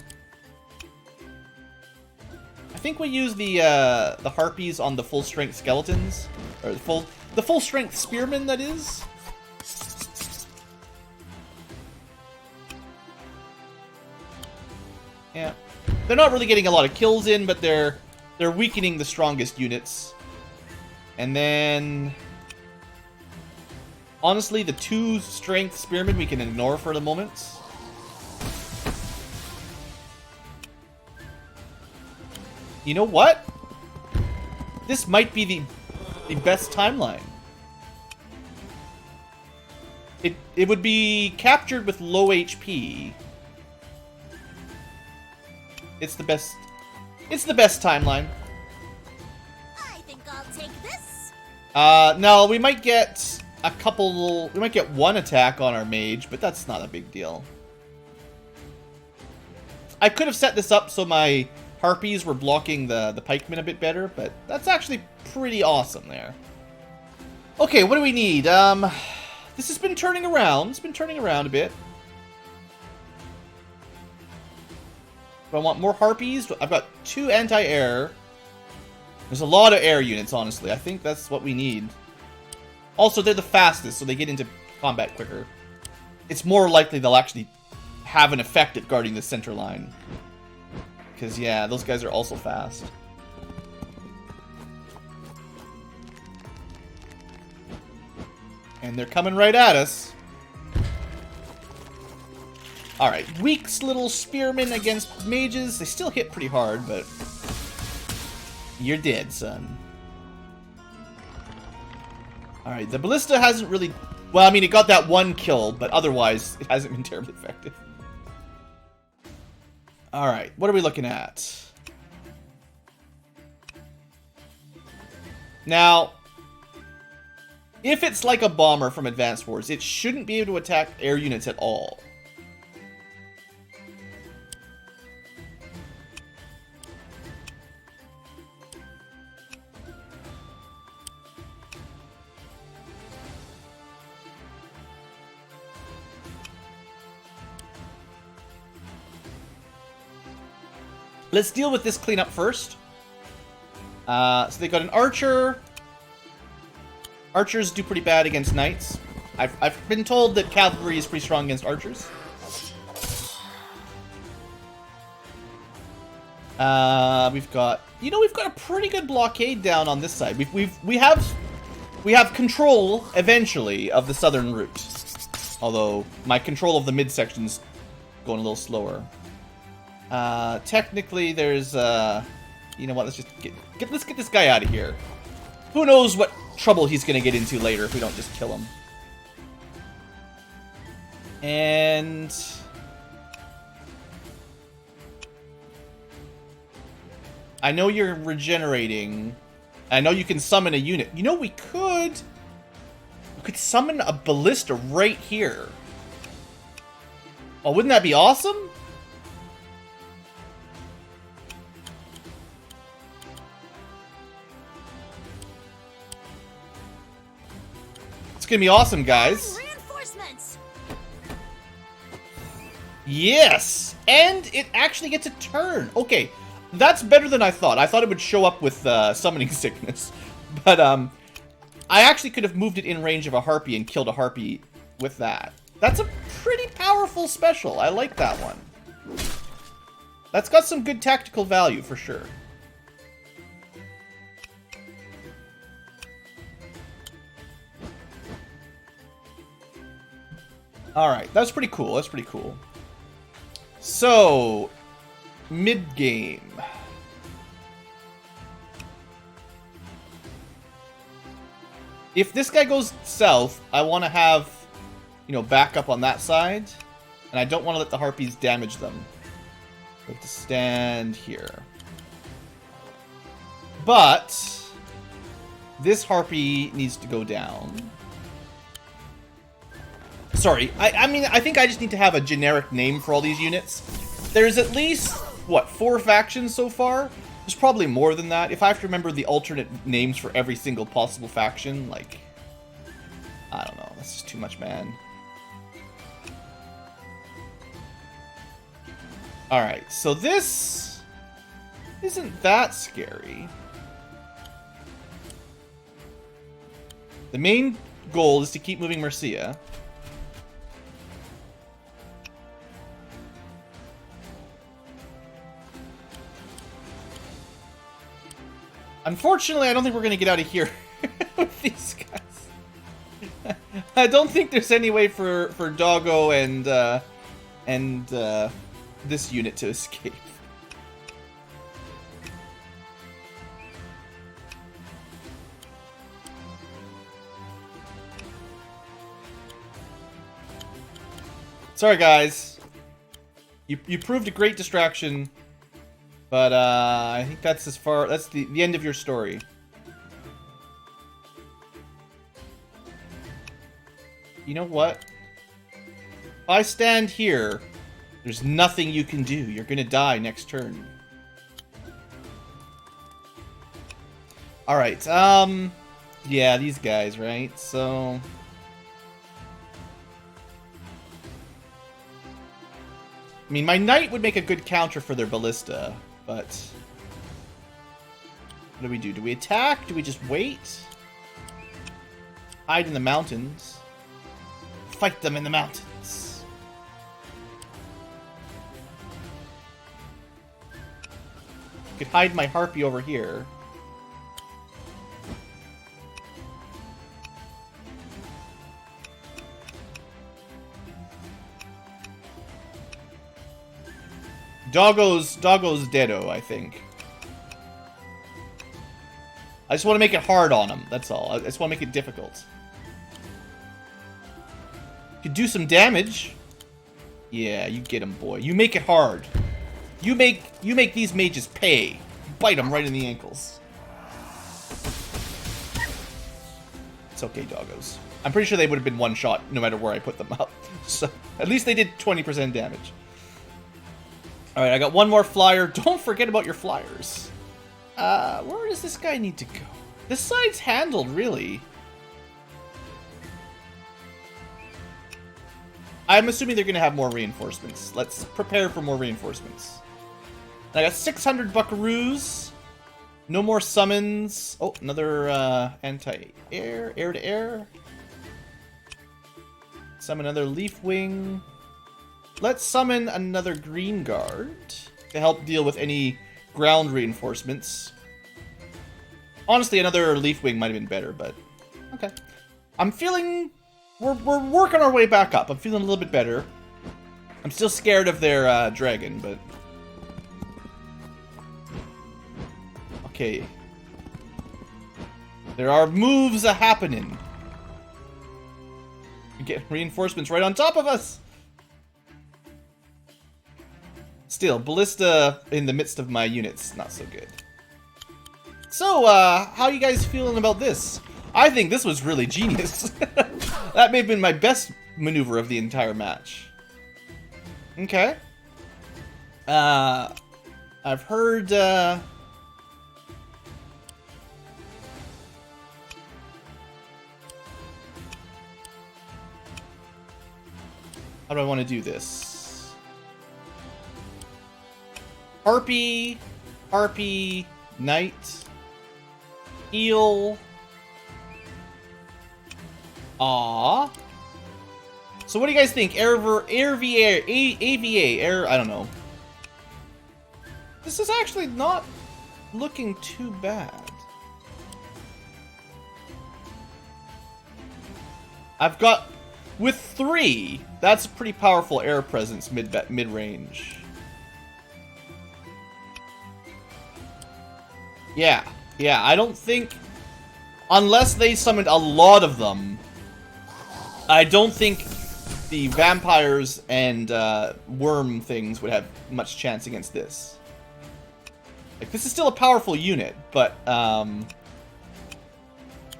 the harpies on the full strength skeletons, or the full strength spearmen. That is. Yeah, they're not really getting a lot of kills in, but they're weakening the strongest units. And then, honestly, the 2 strength spearmen we can ignore for the moment. You know what? This might be the best timeline. It would be captured with low HP. It's the best. It's the best timeline. I think I'll take this. No, we might get a couple. We might get 1 attack on our mage, but that's not a big deal. I could have set this up so my harpies were blocking the pikemen a bit better, but that's actually pretty awesome there. Okay, what do we need? This has been turning around. It's been turning around a bit. Do I want more harpies? I've got 2 anti-air. There's a lot of air units, honestly. I think that's what we need. Also, they're the fastest, so they get into combat quicker. It's more likely they'll actually have an effect at guarding the center line. Because, yeah, those guys are also fast. And they're coming right at us. Alright, weak little spearmen against mages. They still hit pretty hard, but you're dead, son. Alright, the ballista hasn't really... Well, I mean, it got that 1 kill, but otherwise, it hasn't been terribly effective. Alright, what are we looking at? Now, if it's like a bomber from Advanced Wars, it shouldn't be able to attack air units at all. Let's deal with this cleanup first. So they got an archer. Archers do pretty bad against knights. I've been told that cavalry is pretty strong against archers. We've got a pretty good blockade down on this side. We have control eventually of the southern route. Although my control of the midsection's going a little slower. Technically, there's, you know what, let's just let's get this guy out of here. Who knows what trouble he's gonna get into later if we don't just kill him. And... I know you're regenerating. I know you can summon a unit. You know, we could summon a ballista right here. Oh, wouldn't that be awesome? It's gonna be awesome, guys. Reinforcements. Yes! And it actually gets a turn. Okay, that's better than I thought. I thought it would show up with summoning sickness. But I actually could have moved it in range of a harpy and killed a harpy with that. That's a pretty powerful special. I like that one. That's got some good tactical value for sure. Alright, that's pretty cool. That's pretty cool. So, mid-game. If this guy goes south, I want to have, you know, backup on that side. And I don't want to let the harpies damage them. We have to stand here. But this harpy needs to go down. Sorry, I mean, I think I just need to have a generic name for all these units. There's at least, what, 4 factions so far? There's probably more than that. If I have to remember the alternate names for every single possible faction, like, I don't know. That's just too much, man. Alright, so this isn't that scary. The main goal is to keep moving Mercia. Unfortunately, I don't think we're going to get out of here with these guys. I don't think there's any way for Doggo and this unit to escape. Sorry, guys. You proved a great distraction. But, I think that's as far... That's the end of your story. You know what? If I stand here, there's nothing you can do. You're gonna die next turn. Alright, yeah, these guys, right? So... I mean, my knight would make a good counter for their ballista. But what do we do? Do we attack? Do we just wait? Hide in the mountains. Fight them in the mountains. Could hide my harpy over here. Doggo's deado, I think. I just want to make it hard on him, that's all. I just want to make it difficult. Could do some damage. Yeah, you get him, boy. You make it hard. You make these mages pay. Bite them right in the ankles. It's okay, doggos. I'm pretty sure they would have been one shot no matter where I put them up. So at least they did 20% damage. Alright, I got one more flyer. Don't forget about your flyers. Where does this guy need to go? This side's handled, really. I'm assuming they're going to have more reinforcements. Let's prepare for more reinforcements. And I got 600 buckaroos. No more summons. Oh, another anti-air. Air-to-air. Summon another leaf wing. Let's summon another green guard to help deal with any ground reinforcements. Honestly, another leaf wing might have been better, but okay. I'm feeling... We're working our way back up. I'm feeling a little bit better. I'm still scared of their dragon, but... Okay. There are moves a-happening. We get reinforcements right on top of us! Still, ballista in the midst of my units, not so good. So, how you guys feeling about this? I think this was really genius. That may have been my best maneuver of the entire match. Okay. I've heard, how do I want to do this? Harpy, Knight, Heal. Aww. So what do you guys think? AVA, I don't know. This is actually not looking too bad. I've got, with 3, that's a pretty powerful air presence mid-range. Yeah, I don't think Unless they summoned a lot of them, I don't think the vampires and worm things would have much chance against this. Like, this is still a powerful unit, but, I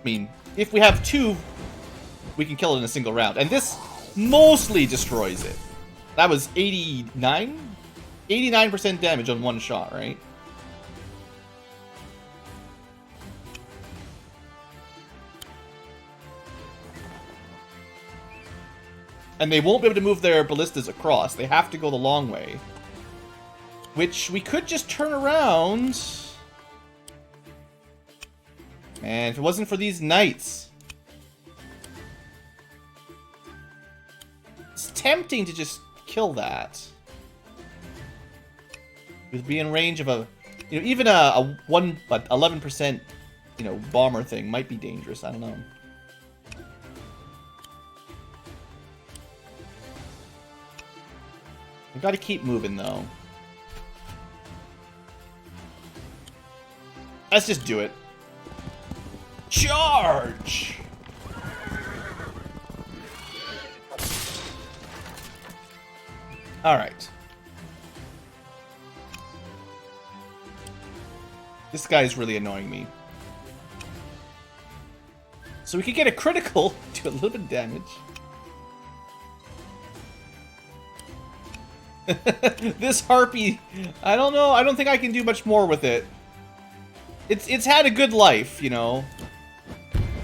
mean, if we have 2, we can kill it in a single round. And this mostly destroys it. That was 89? 89% damage on one shot, right? And they won't be able to move their ballistas across. They have to go the long way. Which we could just turn around. Man, if it wasn't for these knights. It's tempting to just kill that. We'd be in range of a... You know, even a 11%, you know, bomber thing might be dangerous. I don't know. We've got to keep moving, though. Let's just do it. Charge! Alright. This guy's really annoying me. So we could get a critical, do a little bit of damage. This harpy, I don't know. I don't think I can do much more with it. It's had a good life, you know.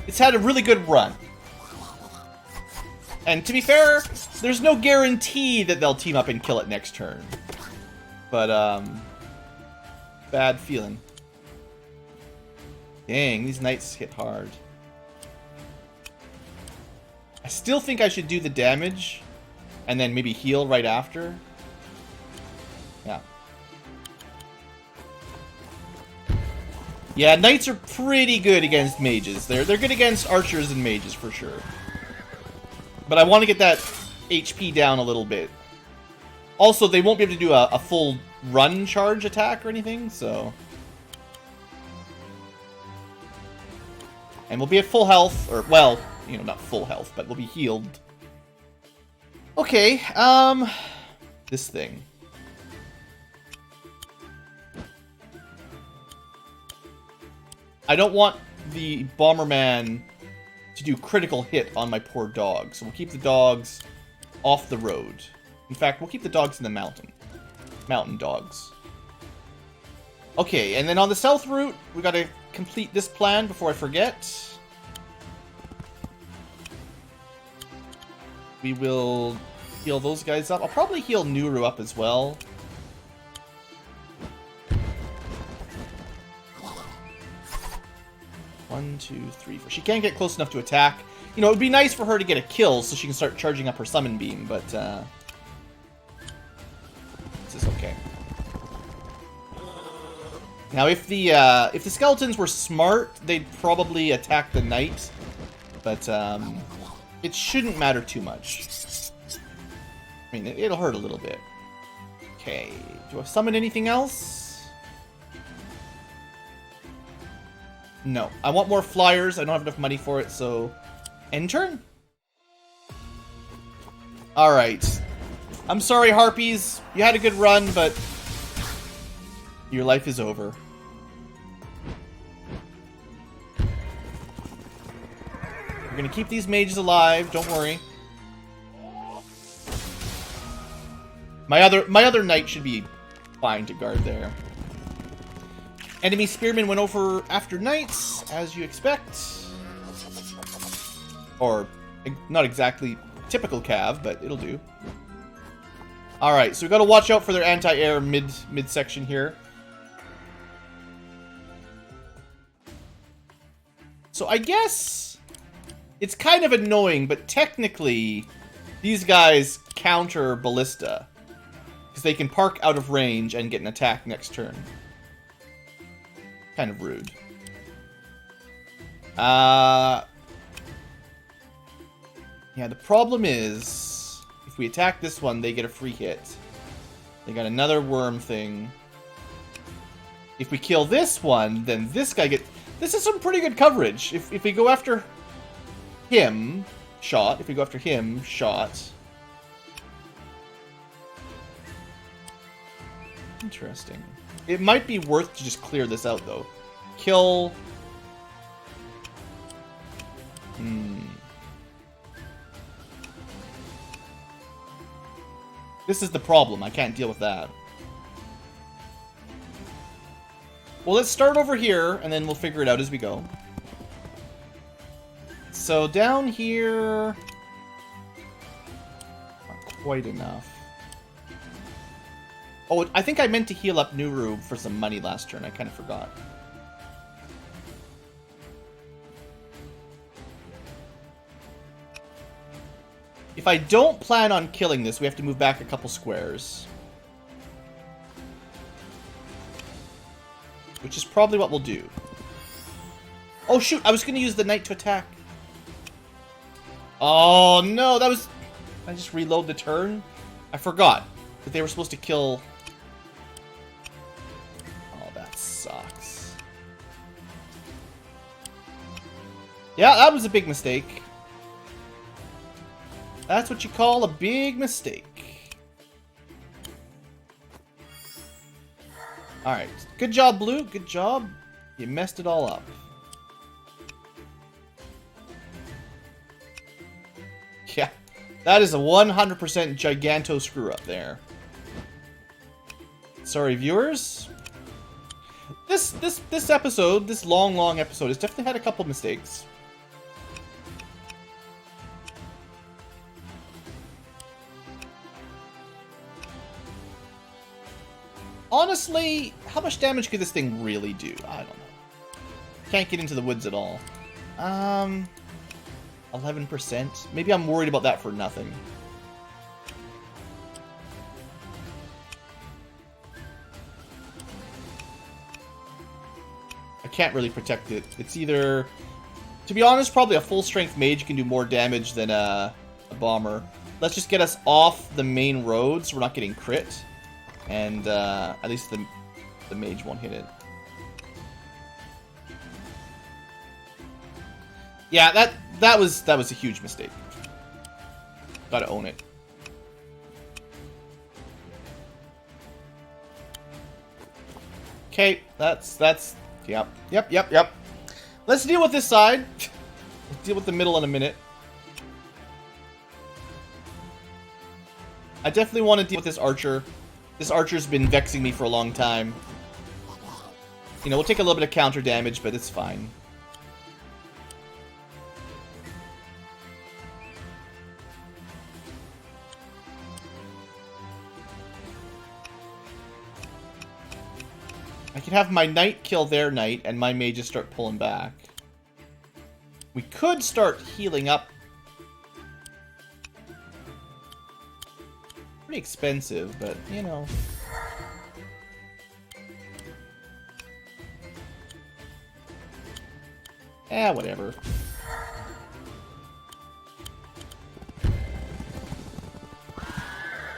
It's had a really good run. And to be fair, there's no guarantee that they'll team up and kill it next turn. But, bad feeling. Dang, these knights hit hard. I still think I should do the damage and then maybe heal right after. Yeah. Yeah, knights are pretty good against mages. They're good against archers and mages for sure. But I want to get that HP down a little bit. Also, they won't be able to do a full run charge attack or anything, so... And we'll be at full health, or, well, you know, not full health, but we'll be healed. Okay, this thing. I don't want the Bomberman to do critical hit on my poor dogs, so we'll keep the dogs off the road. In fact, we'll keep the dogs in the mountain. Mountain dogs. Okay, and then on the south route, we gotta complete this plan before I forget. We will heal those guys up. I'll probably heal Nuru up as well. One, two, three, four. She can't get close enough to attack. You know, it would be nice for her to get a kill so she can start charging up her summon beam, but this is okay. Now, if the skeletons were smart, they'd probably attack the knight, but it shouldn't matter too much. I mean, it'll hurt a little bit. Okay, do I summon anything else? No, I want more flyers. I don't have enough money for it, so end turn. All right. I'm sorry, Harpies. You had a good run, but your life is over. We're gonna keep these mages alive. Don't worry. My other knight should be fine to guard there. Enemy spearmen went over after knights, as you expect. Or, not exactly typical cav, but it'll do. Alright, so we gotta watch out for their anti-air midsection here. So I guess it's kind of annoying, but technically these guys counter ballista. Because they can park out of range and get an attack next turn. Kind of rude. Yeah, the problem is, if we attack this one, they get a free hit. They got another worm thing. If we kill this one, then this guy This is some pretty good coverage. If we go after him, shot. If we go after him, shot. Interesting. It might be worth to just clear this out, though. Kill... This is the problem. I can't deal with that. Well, let's start over here, and then we'll figure it out as we go. So down here... Not quite enough. Oh, I think I meant to heal up Nuru for some money last turn. I kind of forgot. If I don't plan on killing this, we have to move back a couple squares. Which is probably what we'll do. Oh shoot, I was going to use the knight to attack. Oh no, that was... I just reload the turn? I forgot that they were supposed to kill... Oh, that sucks. Yeah, that was a big mistake. That's what you call a big mistake. Alright. Good job, Blue. Good job. You messed it all up. Yeah. That is a 100% giganto screw up there. Sorry, viewers. This episode, this long episode, has definitely had a couple mistakes. Honestly, how much damage could this thing really do? I don't know. Can't get into the woods at all. 11%? Maybe I'm worried about that for nothing. I can't really protect it. It's either... To be honest, probably a full-strength mage can do more damage than a bomber. Let's just get us off the main road so we're not getting crit. And at least the mage won't hit it. Yeah, that was a huge mistake. Gotta own it. Okay, that's yep. Let's deal with this side. Let's deal with the middle in a minute. I definitely want to deal with this archer. This archer's been vexing me for a long time. You know, we'll take a little bit of counter damage, but it's fine. I can have my knight kill their knight, and my mages start pulling back. We could start healing up. Pretty expensive, but, you know. Whatever.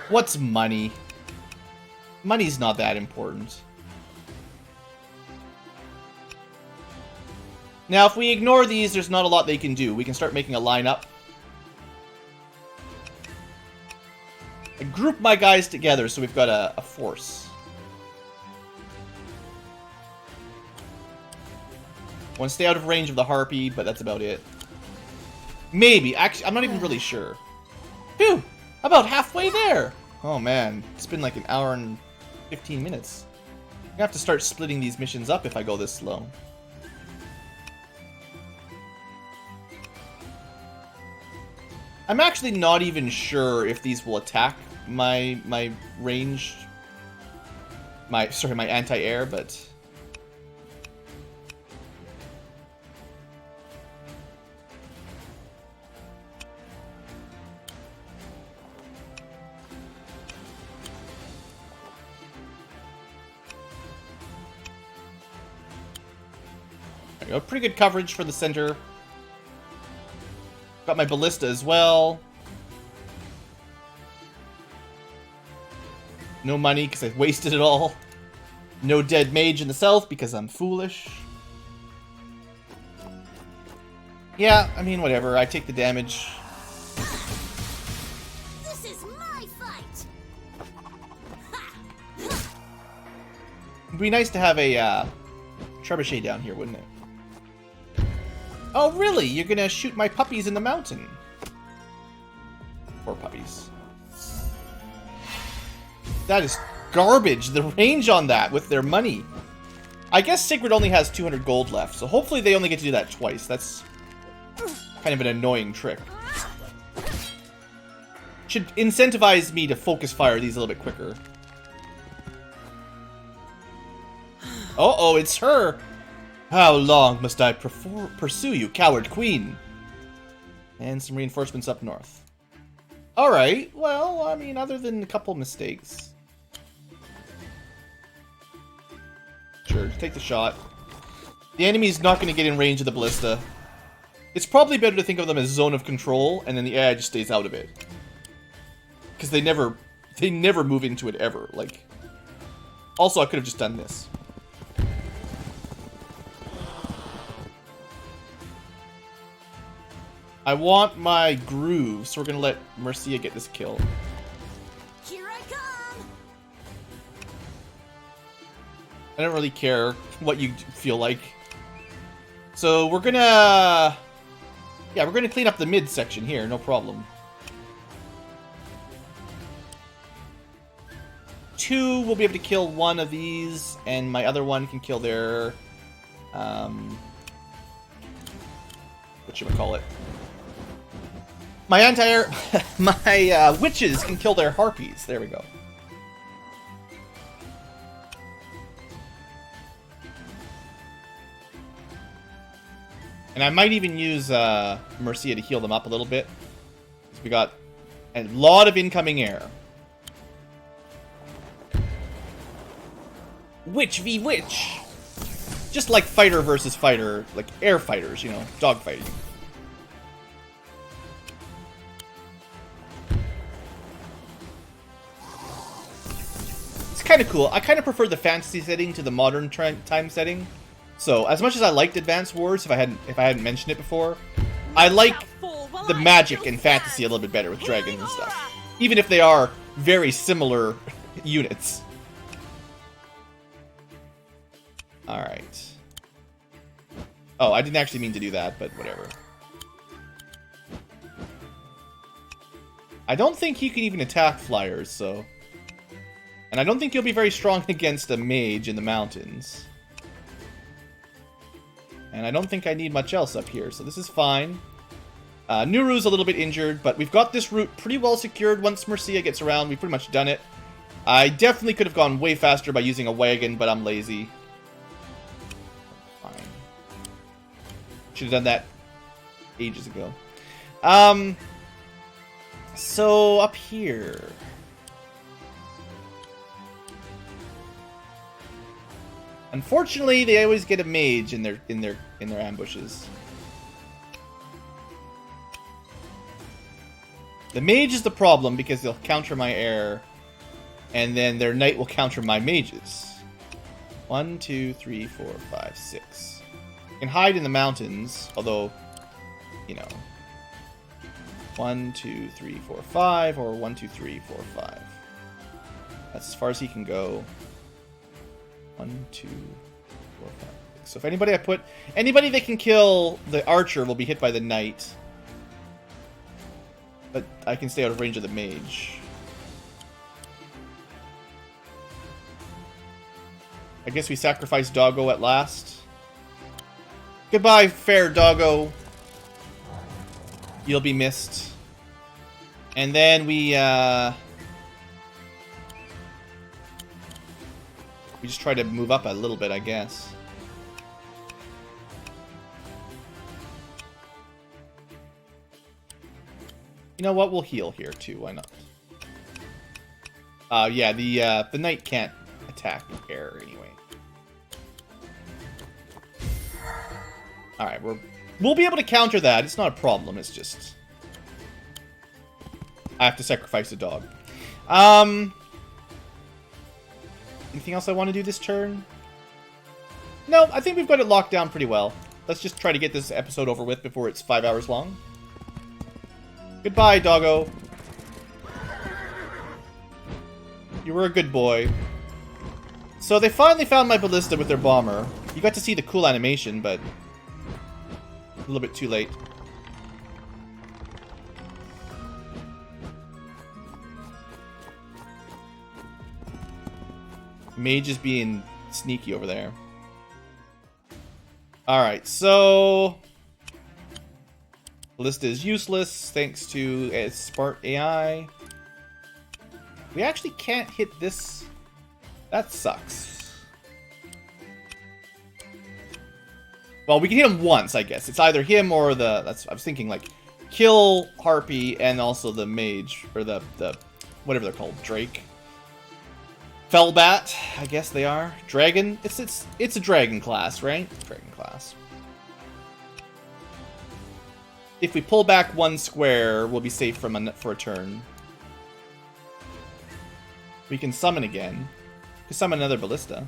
What's money? Money's not that important. Now, if we ignore these, there's not a lot they can do. We can start making a lineup. I group my guys together so we've got a force. Want to stay out of range of the harpy, but that's about it. Maybe. Actually, I'm not even really sure. Phew! About halfway there! Oh man, it's been like an hour and 15 minutes. I'm gonna have to start splitting these missions up if I go this slow. I'm actually not even sure if these will attack my range, my anti-air, but there we go. Pretty good coverage for the center. Got my ballista as well. No money because I've wasted it all. No dead mage in the south because I'm foolish. Yeah, I mean, whatever. I take the damage. This is my fight. It'd be nice to have a trebuchet down here, wouldn't it? Oh, really? You're gonna shoot my puppies in the mountain? Poor puppies. That is garbage. The range on that with their money. I guess Sigrid only has 200 gold left, so hopefully they only get to do that twice. That's kind of an annoying trick. Should incentivize me to focus fire these a little bit quicker. Uh-oh, it's her! How long must I pursue you, coward queen? And some reinforcements up north. Alright, well, I mean, other than a couple mistakes. Sure, take the shot. The enemy's not going to get in range of the ballista. It's probably better to think of them as zone of control, and then the AI just stays out of it. Because they never move into it ever. Like, also, I could have just done this. I want my groove, so we're going to let Mercia get this kill. Here I come. I don't really care what you feel like. So we're gonna... Yeah, we're gonna clean up the mid section here, no problem. 2 will be able to kill one of these, and my other one can kill their... whatchamacallit? My anti-air... my witches can kill their harpies. There we go. And I might even use Mercia to heal them up a little bit. We got a lot of incoming air. Witch v witch! Just like fighter versus fighter, like air fighters, you know, dogfighting. It's kind of cool. I kind of prefer the fantasy setting to the modern time setting. So, as much as I liked Advance Wars, if I hadn't mentioned it before, I like the magic and fantasy a little bit better with dragons and stuff. Even if they are very similar units. Alright. Oh, I didn't actually mean to do that, but whatever. I don't think he can even attack flyers, so... And I don't think he'll be very strong against a mage in the mountains. And I don't think I need much else up here, so this is fine. Nuru's a little bit injured, but we've got this route pretty well secured. Once Mercia gets around, we've pretty much done it. I definitely could have gone way faster by using a wagon, but I'm lazy. Fine. Should have done that ages ago. So, up here... Unfortunately, they always get a mage in their ambushes. The mage is the problem because they'll counter my air, and then their knight will counter my mages. 1, 2, 3, 4, 5, 6. You can hide in the mountains, although, you know, 1, 2, 3, 4, 5, or 1, 2, 3, 4, 5. That's as far as he can go. 1, 2, 4, 5, 6. So if anybody that can kill the archer will be hit by the knight. But I can stay out of range of the mage. I guess we sacrifice Doggo at last. Goodbye, fair Doggo. You'll be missed. And then we just try to move up a little bit, I guess. You know what? We'll heal here too. Why not? Yeah, the knight can't attack air anyway. All right, we'll be able to counter that. It's not a problem. It's just I have to sacrifice a dog. Anything else I want to do this turn? No, I think we've got it locked down pretty well. Let's just try to get this episode over with before it's 5 hours long. Goodbye, doggo. You were a good boy. So they finally found my ballista with their bomber. You got to see the cool animation, but a little bit too late. Mage is being sneaky over there. Alright, so... Ballista is useless thanks to smart AI. We actually can't hit this. That sucks. Well, we can hit him once, I guess. It's either him or the... I was thinking, like, kill Harpy and also the mage. Or the whatever they're called. Drake. Fellbat, I guess they are. Dragon. It's a dragon class, right? Dragon class. If we pull back one square, we'll be safe for a turn. We can summon again. We can summon another ballista.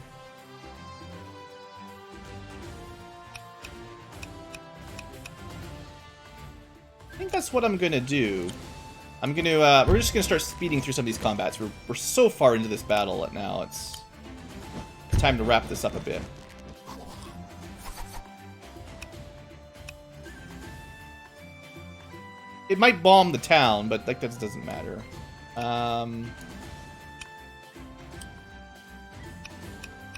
I think that's what I'm gonna do. I'm gonna, we're just gonna start speeding through some of these combats. We're so far into this battle now, it's time to wrap this up a bit. It might bomb the town, but like that doesn't matter.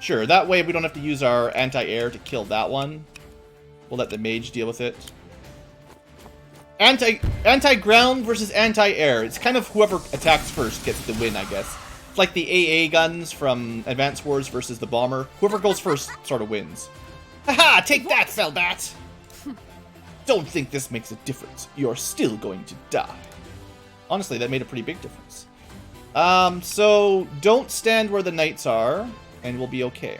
Sure, that way we don't have to use our anti-air to kill that one. We'll let the mage deal with it. Anti-ground versus anti-air. It's kind of whoever attacks first gets the win, I guess. It's like the AA guns from Advance Wars versus the bomber. Whoever goes first sort of wins. Haha! Take that, Fellbat! Don't think this makes a difference. You're still going to die. Honestly, that made a pretty big difference. So don't stand where the knights are, and we'll be okay.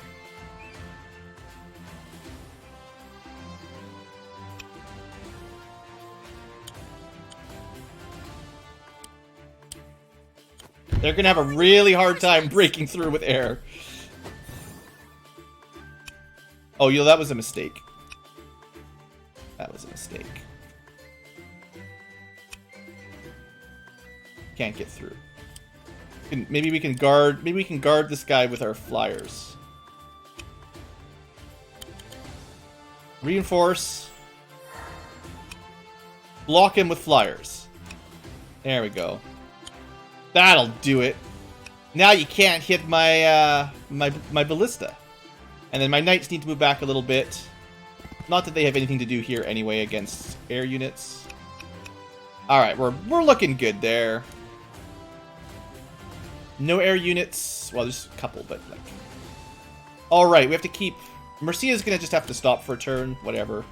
They're gonna have a really hard time breaking through with air. Oh, you know, that was a mistake. That was a mistake. Can't get through. Maybe we can guard. Maybe we can guard this guy with our flyers. Reinforce. Block him with flyers. There we go. That'll do it. Now you can't hit my my ballista. And then my knights need to move back a little bit. Not that they have anything to do here anyway against air units. Alright, we're looking good there. No air units. Well, there's a couple, but like... Alright, we have to keep... Mercia's gonna just have to stop for a turn. Whatever.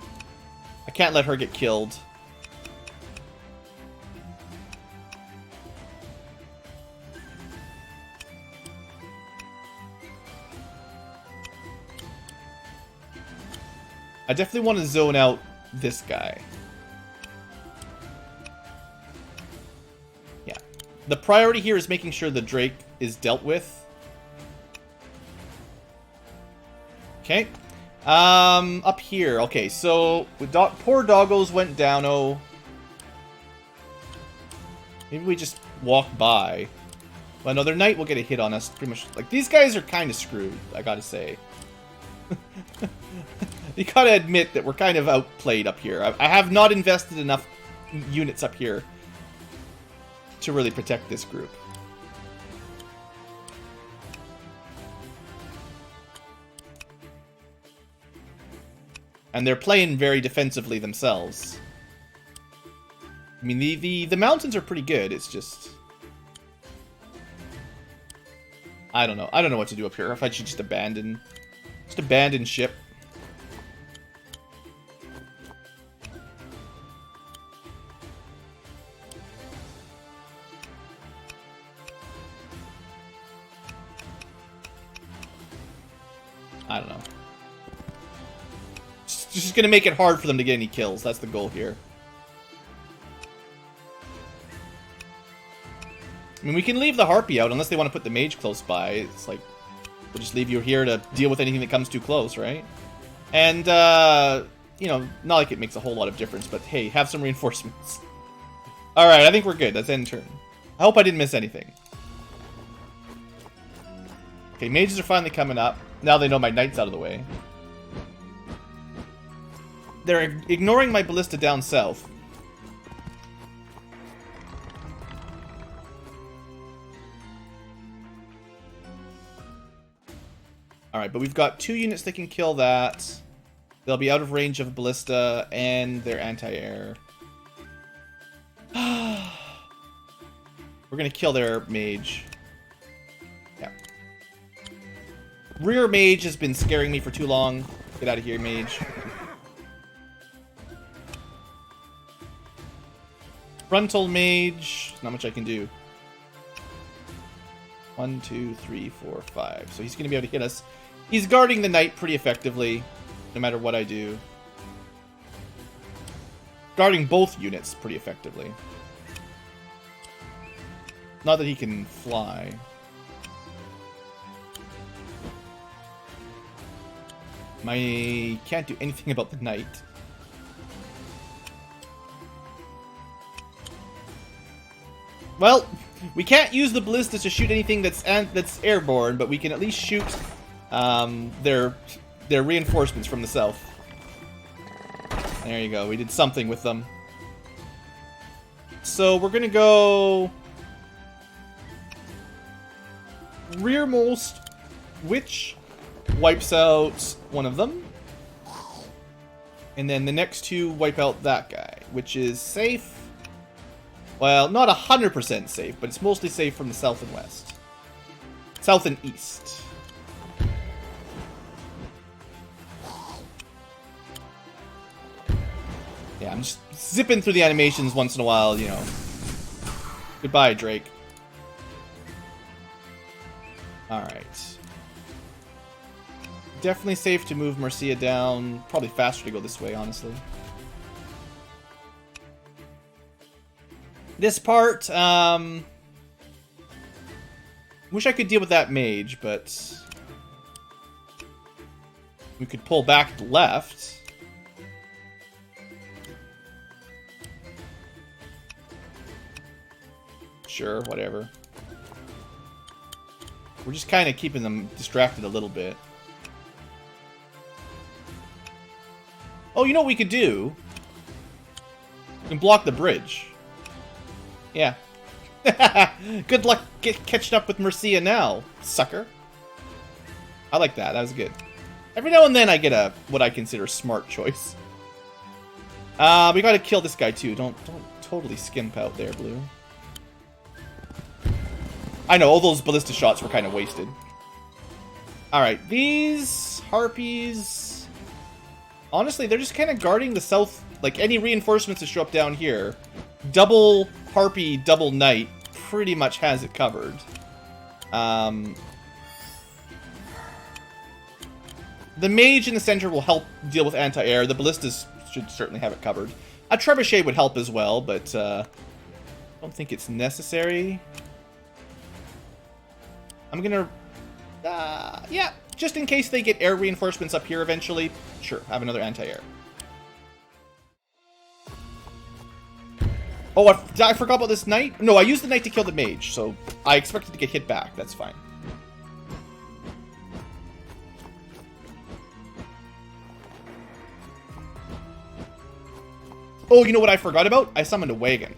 I can't let her get killed. I definitely want to zone out this guy. Yeah. The priority here is making sure the Drake is dealt with. Okay. Up here. Okay, so poor doggos went down. Oh. Maybe we just walk by. Well, another knight will get a hit on us. Pretty much. Like, these guys are kind of screwed, I gotta say. You gotta admit that we're kind of outplayed up here. I have not invested enough units up here to really protect this group. And they're playing very defensively themselves. I mean, the mountains are pretty good. It's just... I don't know. I don't know what to do up here. If I should just abandon... Just abandon ship. I don't know. Just gonna make it hard for them to get any kills. That's the goal here. I mean, we can leave the Harpy out unless they want to put the mage close by. It's like, we'll just leave you here to deal with anything that comes too close, right? And, yeah, you know, not like it makes a whole lot of difference, but hey, have some reinforcements. Alright, I think we're good. That's end turn. I hope I didn't miss anything. Okay, mages are finally coming up. Now they know my knight's out of the way. They're ignoring my ballista down south. Alright, but we've got 2 units that can kill that. They'll be out of range of ballista and their anti-air. We're gonna kill their mage. Yeah. Rear mage has been scaring me for too long. Get out of here, mage. Frontal mage. Not much I can do. 1, 2, 3, 4, 5. So he's gonna be able to hit us. He's guarding the knight pretty effectively, no matter what I do. Guarding both units pretty effectively. Not that he can fly. Can't do anything about the knight. Well, we can't use the ballistas to shoot anything that's airborne, but we can at least shoot their reinforcements from the south. There you go. We did something with them. So we're gonna go rearmost, which wipes out one of them, and then the next 2 wipe out that guy, which is safe. Well, not 100% safe, but it's mostly safe from the south and west. South and east. Yeah, I'm just zipping through the animations once in a while, you know. Goodbye, Drake. Alright. Definitely safe to move Mercia down. Probably faster to go this way, honestly. This part, wish I could deal with that mage, but we could pull back left. Sure, whatever. We're just kind of keeping them distracted a little bit. Oh, you know what we could do? We can block the bridge. Yeah. Good luck catching up with Mercia now, sucker. I like that. That was good. Every now and then I get a what I consider smart choice. We gotta kill this guy too. Don't totally skimp out there, Blue. I know, all those ballista shots were kind of wasted. Alright, these harpies... Honestly, they're just kind of guarding the south... Like, any reinforcements that show up down here, double harpy, double knight pretty much has it covered. The mage in the center will help deal with anti-air. The ballistas should certainly have it covered. A trebuchet would help as well, but I don't think it's necessary. I'm gonna... yeah, just in case they get air reinforcements up here eventually. Sure, have another anti-air. Oh, I forgot about this knight? No, I used the knight to kill the mage, so I expected to get hit back. That's fine. Oh, you know what I forgot about? I summoned a wagon.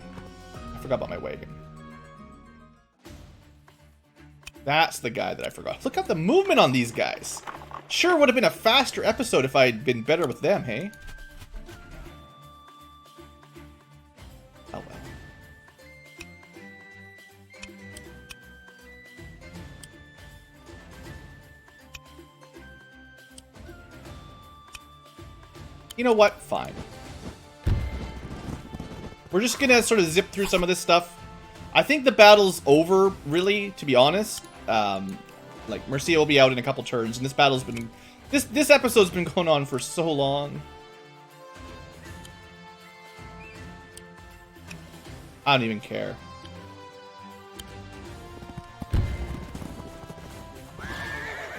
I forgot about my wagon. That's the guy that I forgot. Look at the movement on these guys. Sure would have been a faster episode if I had been better with them, hey? Oh well. You know what? Fine. We're just gonna sort of zip through some of this stuff. I think the battle's over, really, to be honest. Like, Mercia will be out in a couple turns, and this battle's been... This episode's been going on for so long. I don't even care.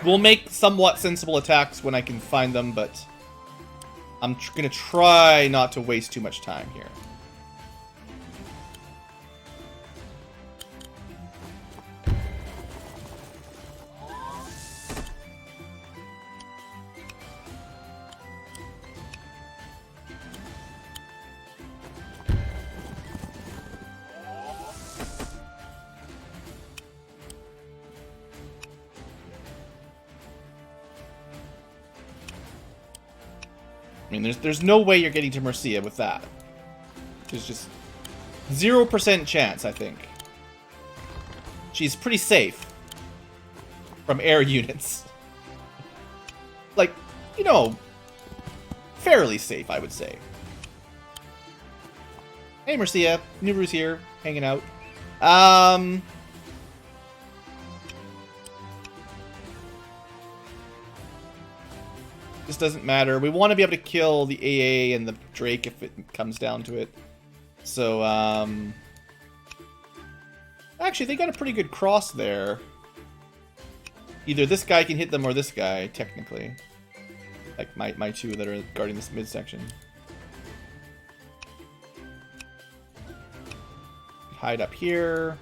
We'll make somewhat sensible attacks when I can find them, but... I'm gonna try not to waste too much time here. I mean, there's no way you're getting to Mercia with that. There's just 0% chance, I think. She's pretty safe from air units. Like, you know, fairly safe, I would say. Hey, Mercia. Nuru's here, hanging out. This doesn't matter. We want to be able to kill the AA and the Drake if it comes down to it. So, actually, they got a pretty good cross there. Either this guy can hit them or this guy, technically. Like my two that are guarding this midsection. Hide up here.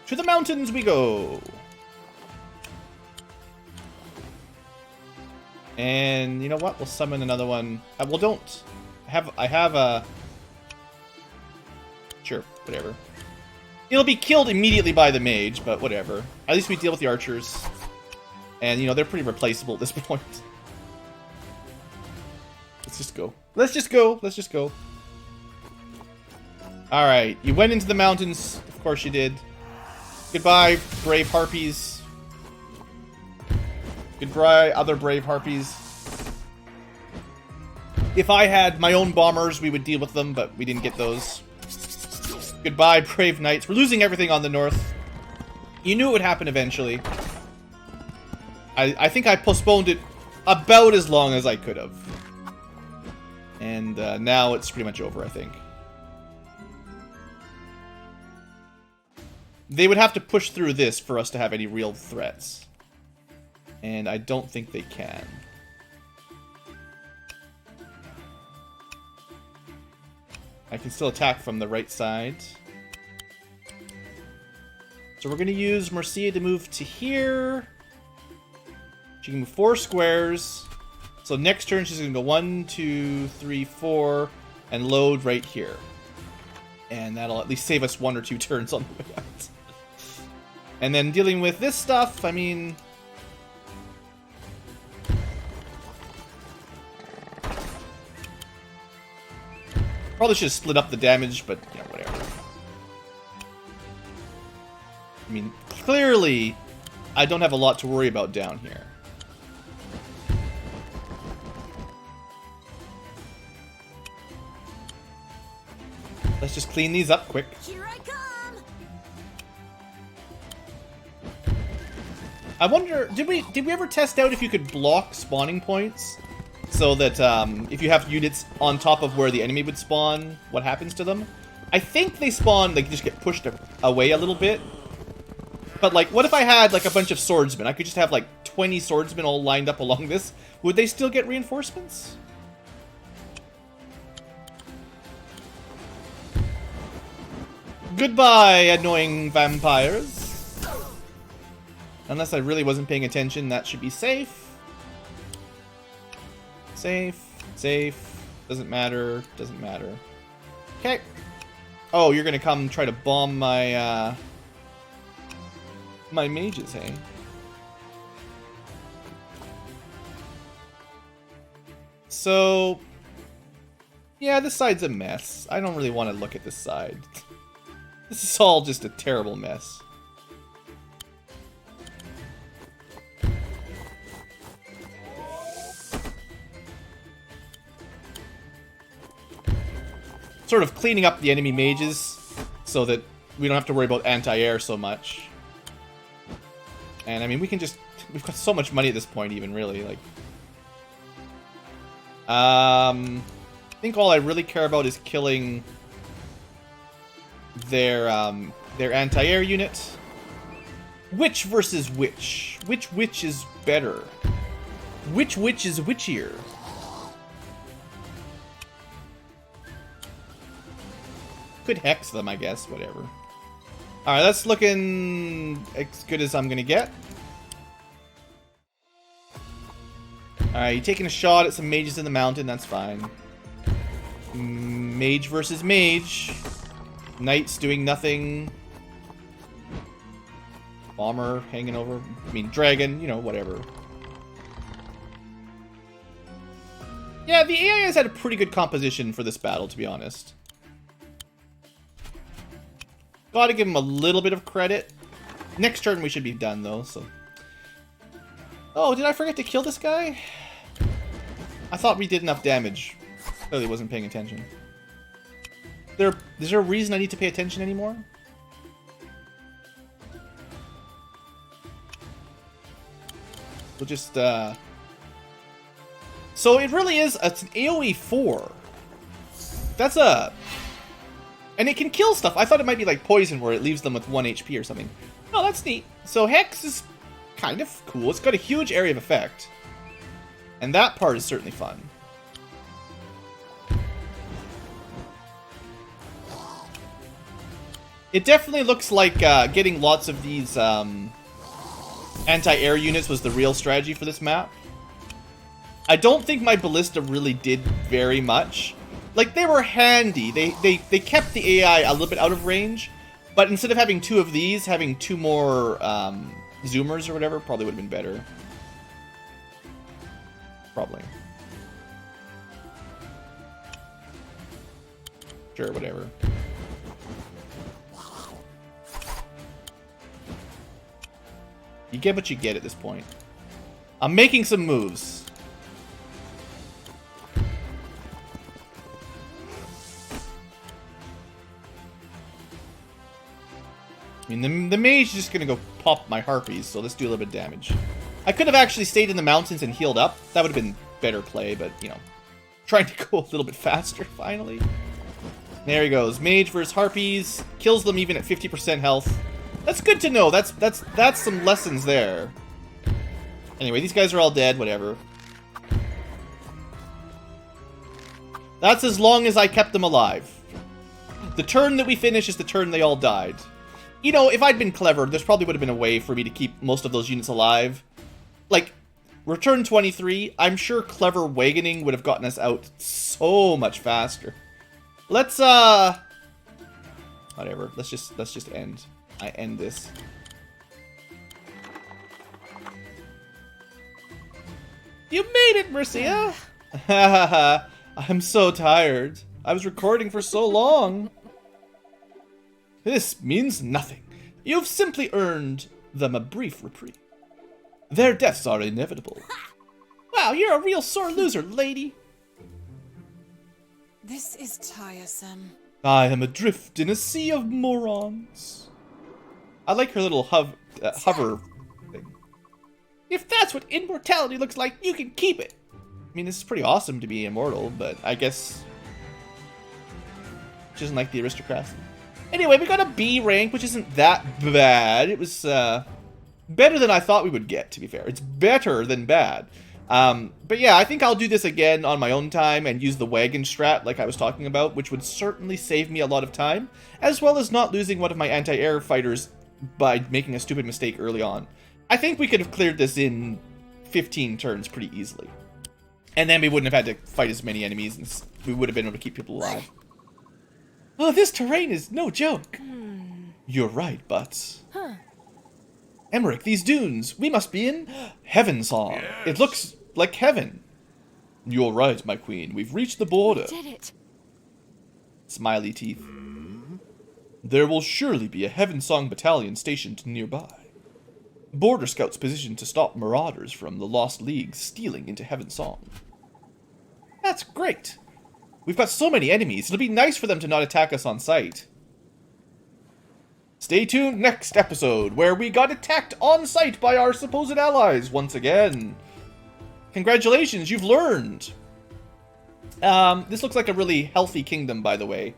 To the mountains we go! And you know what? We'll summon another one. Well, don't. I have a... Sure, whatever. It'll be killed immediately by the mage, but whatever. At least we deal with the archers. And, you know, they're pretty replaceable at this point. Let's just go. Let's just go. Let's just go. Alright, you went into the mountains. Of course you did. Goodbye, brave harpies. Goodbye, other brave harpies. If I had my own bombers, we would deal with them, but we didn't get those. Goodbye, brave knights. We're losing everything on the north. You knew it would happen eventually. I think I postponed it about as long as I could have. And now it's pretty much over, I think. They would have to push through this for us to have any real threats. And I don't think they can. I can still attack from the right side. So we're going to use Mercia to move to here. She can move 4 squares. So next turn she's going to go 1, 2, 3, 4, and load right here. And that'll at least save us 1 or 2 turns on the way out. And then dealing with this stuff, I mean... Probably should have split up the damage, but, you know, whatever. I mean, clearly, I don't have a lot to worry about down here. Let's just clean these up quick. Here I come. I wonder, did we ever test out if you could block spawning points? So that if you have units on top of where the enemy would spawn, what happens to them? I think they spawn, like, just get pushed away a little bit. But, like, what if I had, like, a bunch of swordsmen? I could just have, like, 20 swordsmen all lined up along this. Would they still get reinforcements? Goodbye, annoying vampires. Unless I really wasn't paying attention, that should be safe. Safe, safe, doesn't matter, doesn't matter. Okay. Oh, you're gonna come try to bomb my, my mages, hey? So, yeah, this side's a mess. I don't really want to look at this side. This is all just a terrible mess. Sort of cleaning up the enemy mages so that we don't have to worry about anti-air so much. And I mean, we can just... We've got so much money at this point even, really. Like, I think all I really care about is killing their anti-air unit. Which versus which? Which is better? Which witch is witchier? Could hex them, I guess. Whatever. Alright, that's looking as good as I'm gonna get. Alright, you're taking a shot at some mages in the mountain. That's fine. Mage versus mage. Knights doing nothing. Bomber hanging over. I mean, dragon, you know, whatever. Yeah, the AI has had a pretty good composition for this battle, to be honest. Gotta give him a little bit of credit. Next turn we should be done, though, so... Oh, did I forget to kill this guy? I thought we did enough damage. Clearly wasn't paying attention. Is there a reason I need to pay attention anymore? We'll just, So it really is, it's an AoE 4. That's a... And it can kill stuff. I thought it might be like poison where it leaves them with 1 HP or something. Oh, that's neat. So Hex is kind of cool. It's got a huge area of effect. And that part is certainly fun. It definitely looks like getting lots of these anti-air units was the real strategy for this map. I don't think my ballista really did very much. Like, they were handy. They kept the AI a little bit out of range, but instead of having 2 of these, having 2 more zoomers or whatever probably would have been better. Probably. Sure, whatever. You get what you get at this point. I'm making some moves. I mean, the mage is just gonna go pop my harpies, so let's do a little bit of damage. I could have actually stayed in the mountains and healed up. That would have been better play, but, you know, trying to go a little bit faster, finally. There he goes. Mage versus harpies. Kills them even at 50% health. That's good to know. That's some lessons there. Anyway, these guys are all dead, whatever. That's as long as I kept them alive. The turn that we finish is the turn they all died. You know, if I'd been clever, there's probably would have been a way for me to keep most of those units alive. Like, return 23, I'm sure clever wagoning would have gotten us out so much faster. Let's, whatever. Let's just end. I end this. You made it, Mercia! I'm so tired. I was recording for so long. This means nothing. You've simply earned them a brief reprieve. Their deaths are inevitable. Wow, you're a real sore loser, lady. This is tiresome. I am adrift in a sea of morons. I like her little hover thing. If that's what immortality looks like, you can keep it. I mean, this is pretty awesome to be immortal, but I guess she doesn't like the aristocracy. Anyway, we got a B rank, which isn't that bad. It was better than I thought we would get, to be fair. It's better than bad. But yeah, I think I'll do this again on my own time and use the wagon strat like I was talking about, which would certainly save me a lot of time, as well as not losing one of my anti-air fighters by making a stupid mistake early on. I think we could have cleared this in 15 turns pretty easily. And then we wouldn't have had to fight as many enemies, and we would have been able to keep people alive. Oh, this terrain is no joke. You're right, but... Emmerich, these dunes, we must be in Heaven Song. Yes. It looks like heaven. You're right, my queen. We've reached the border. We did it. Smiley teeth. There will surely be a Heaven Song battalion stationed nearby. Border scouts positioned to stop marauders from the Lost League stealing into Heaven Song. That's great. We've got so many enemies, it'll be nice for them to not attack us on sight. Stay tuned next episode, where we got attacked on sight by our supposed allies once again. Congratulations, you've learned. This looks like a really healthy kingdom, by the way.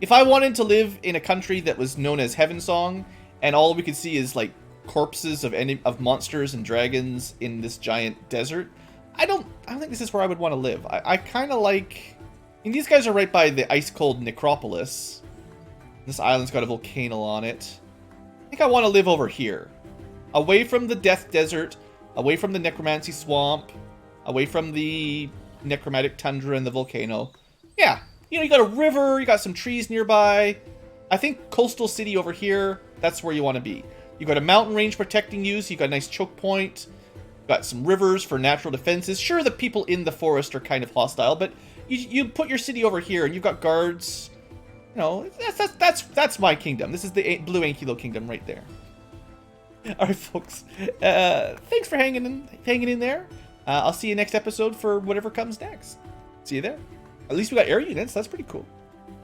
If I wanted to live in a country that was known as Heaven Song, and all we could see is, like, corpses of monsters and dragons in this giant desert, I don't think this is where I would want to live. I kind of like... I mean, these guys are right by the ice-cold necropolis. This island's got a volcano on it. I think I want to live over here. Away from the Death Desert, away from the Necromancy Swamp, away from the Necromantic Tundra and the volcano. Yeah, you know, you got a river, you got some trees nearby. I think coastal city over here, that's where you want to be. You got a mountain range protecting you, so you got a nice choke point. Got some rivers for natural defenses. Sure, the people in the forest are kind of hostile, but you put your city over here, and you've got guards. You know, that's my kingdom. This is the BlueAnkylo kingdom right there. All right, folks. Thanks for hanging in there. I'll see you next episode for whatever comes next. See you there. At least we got air units. That's pretty cool.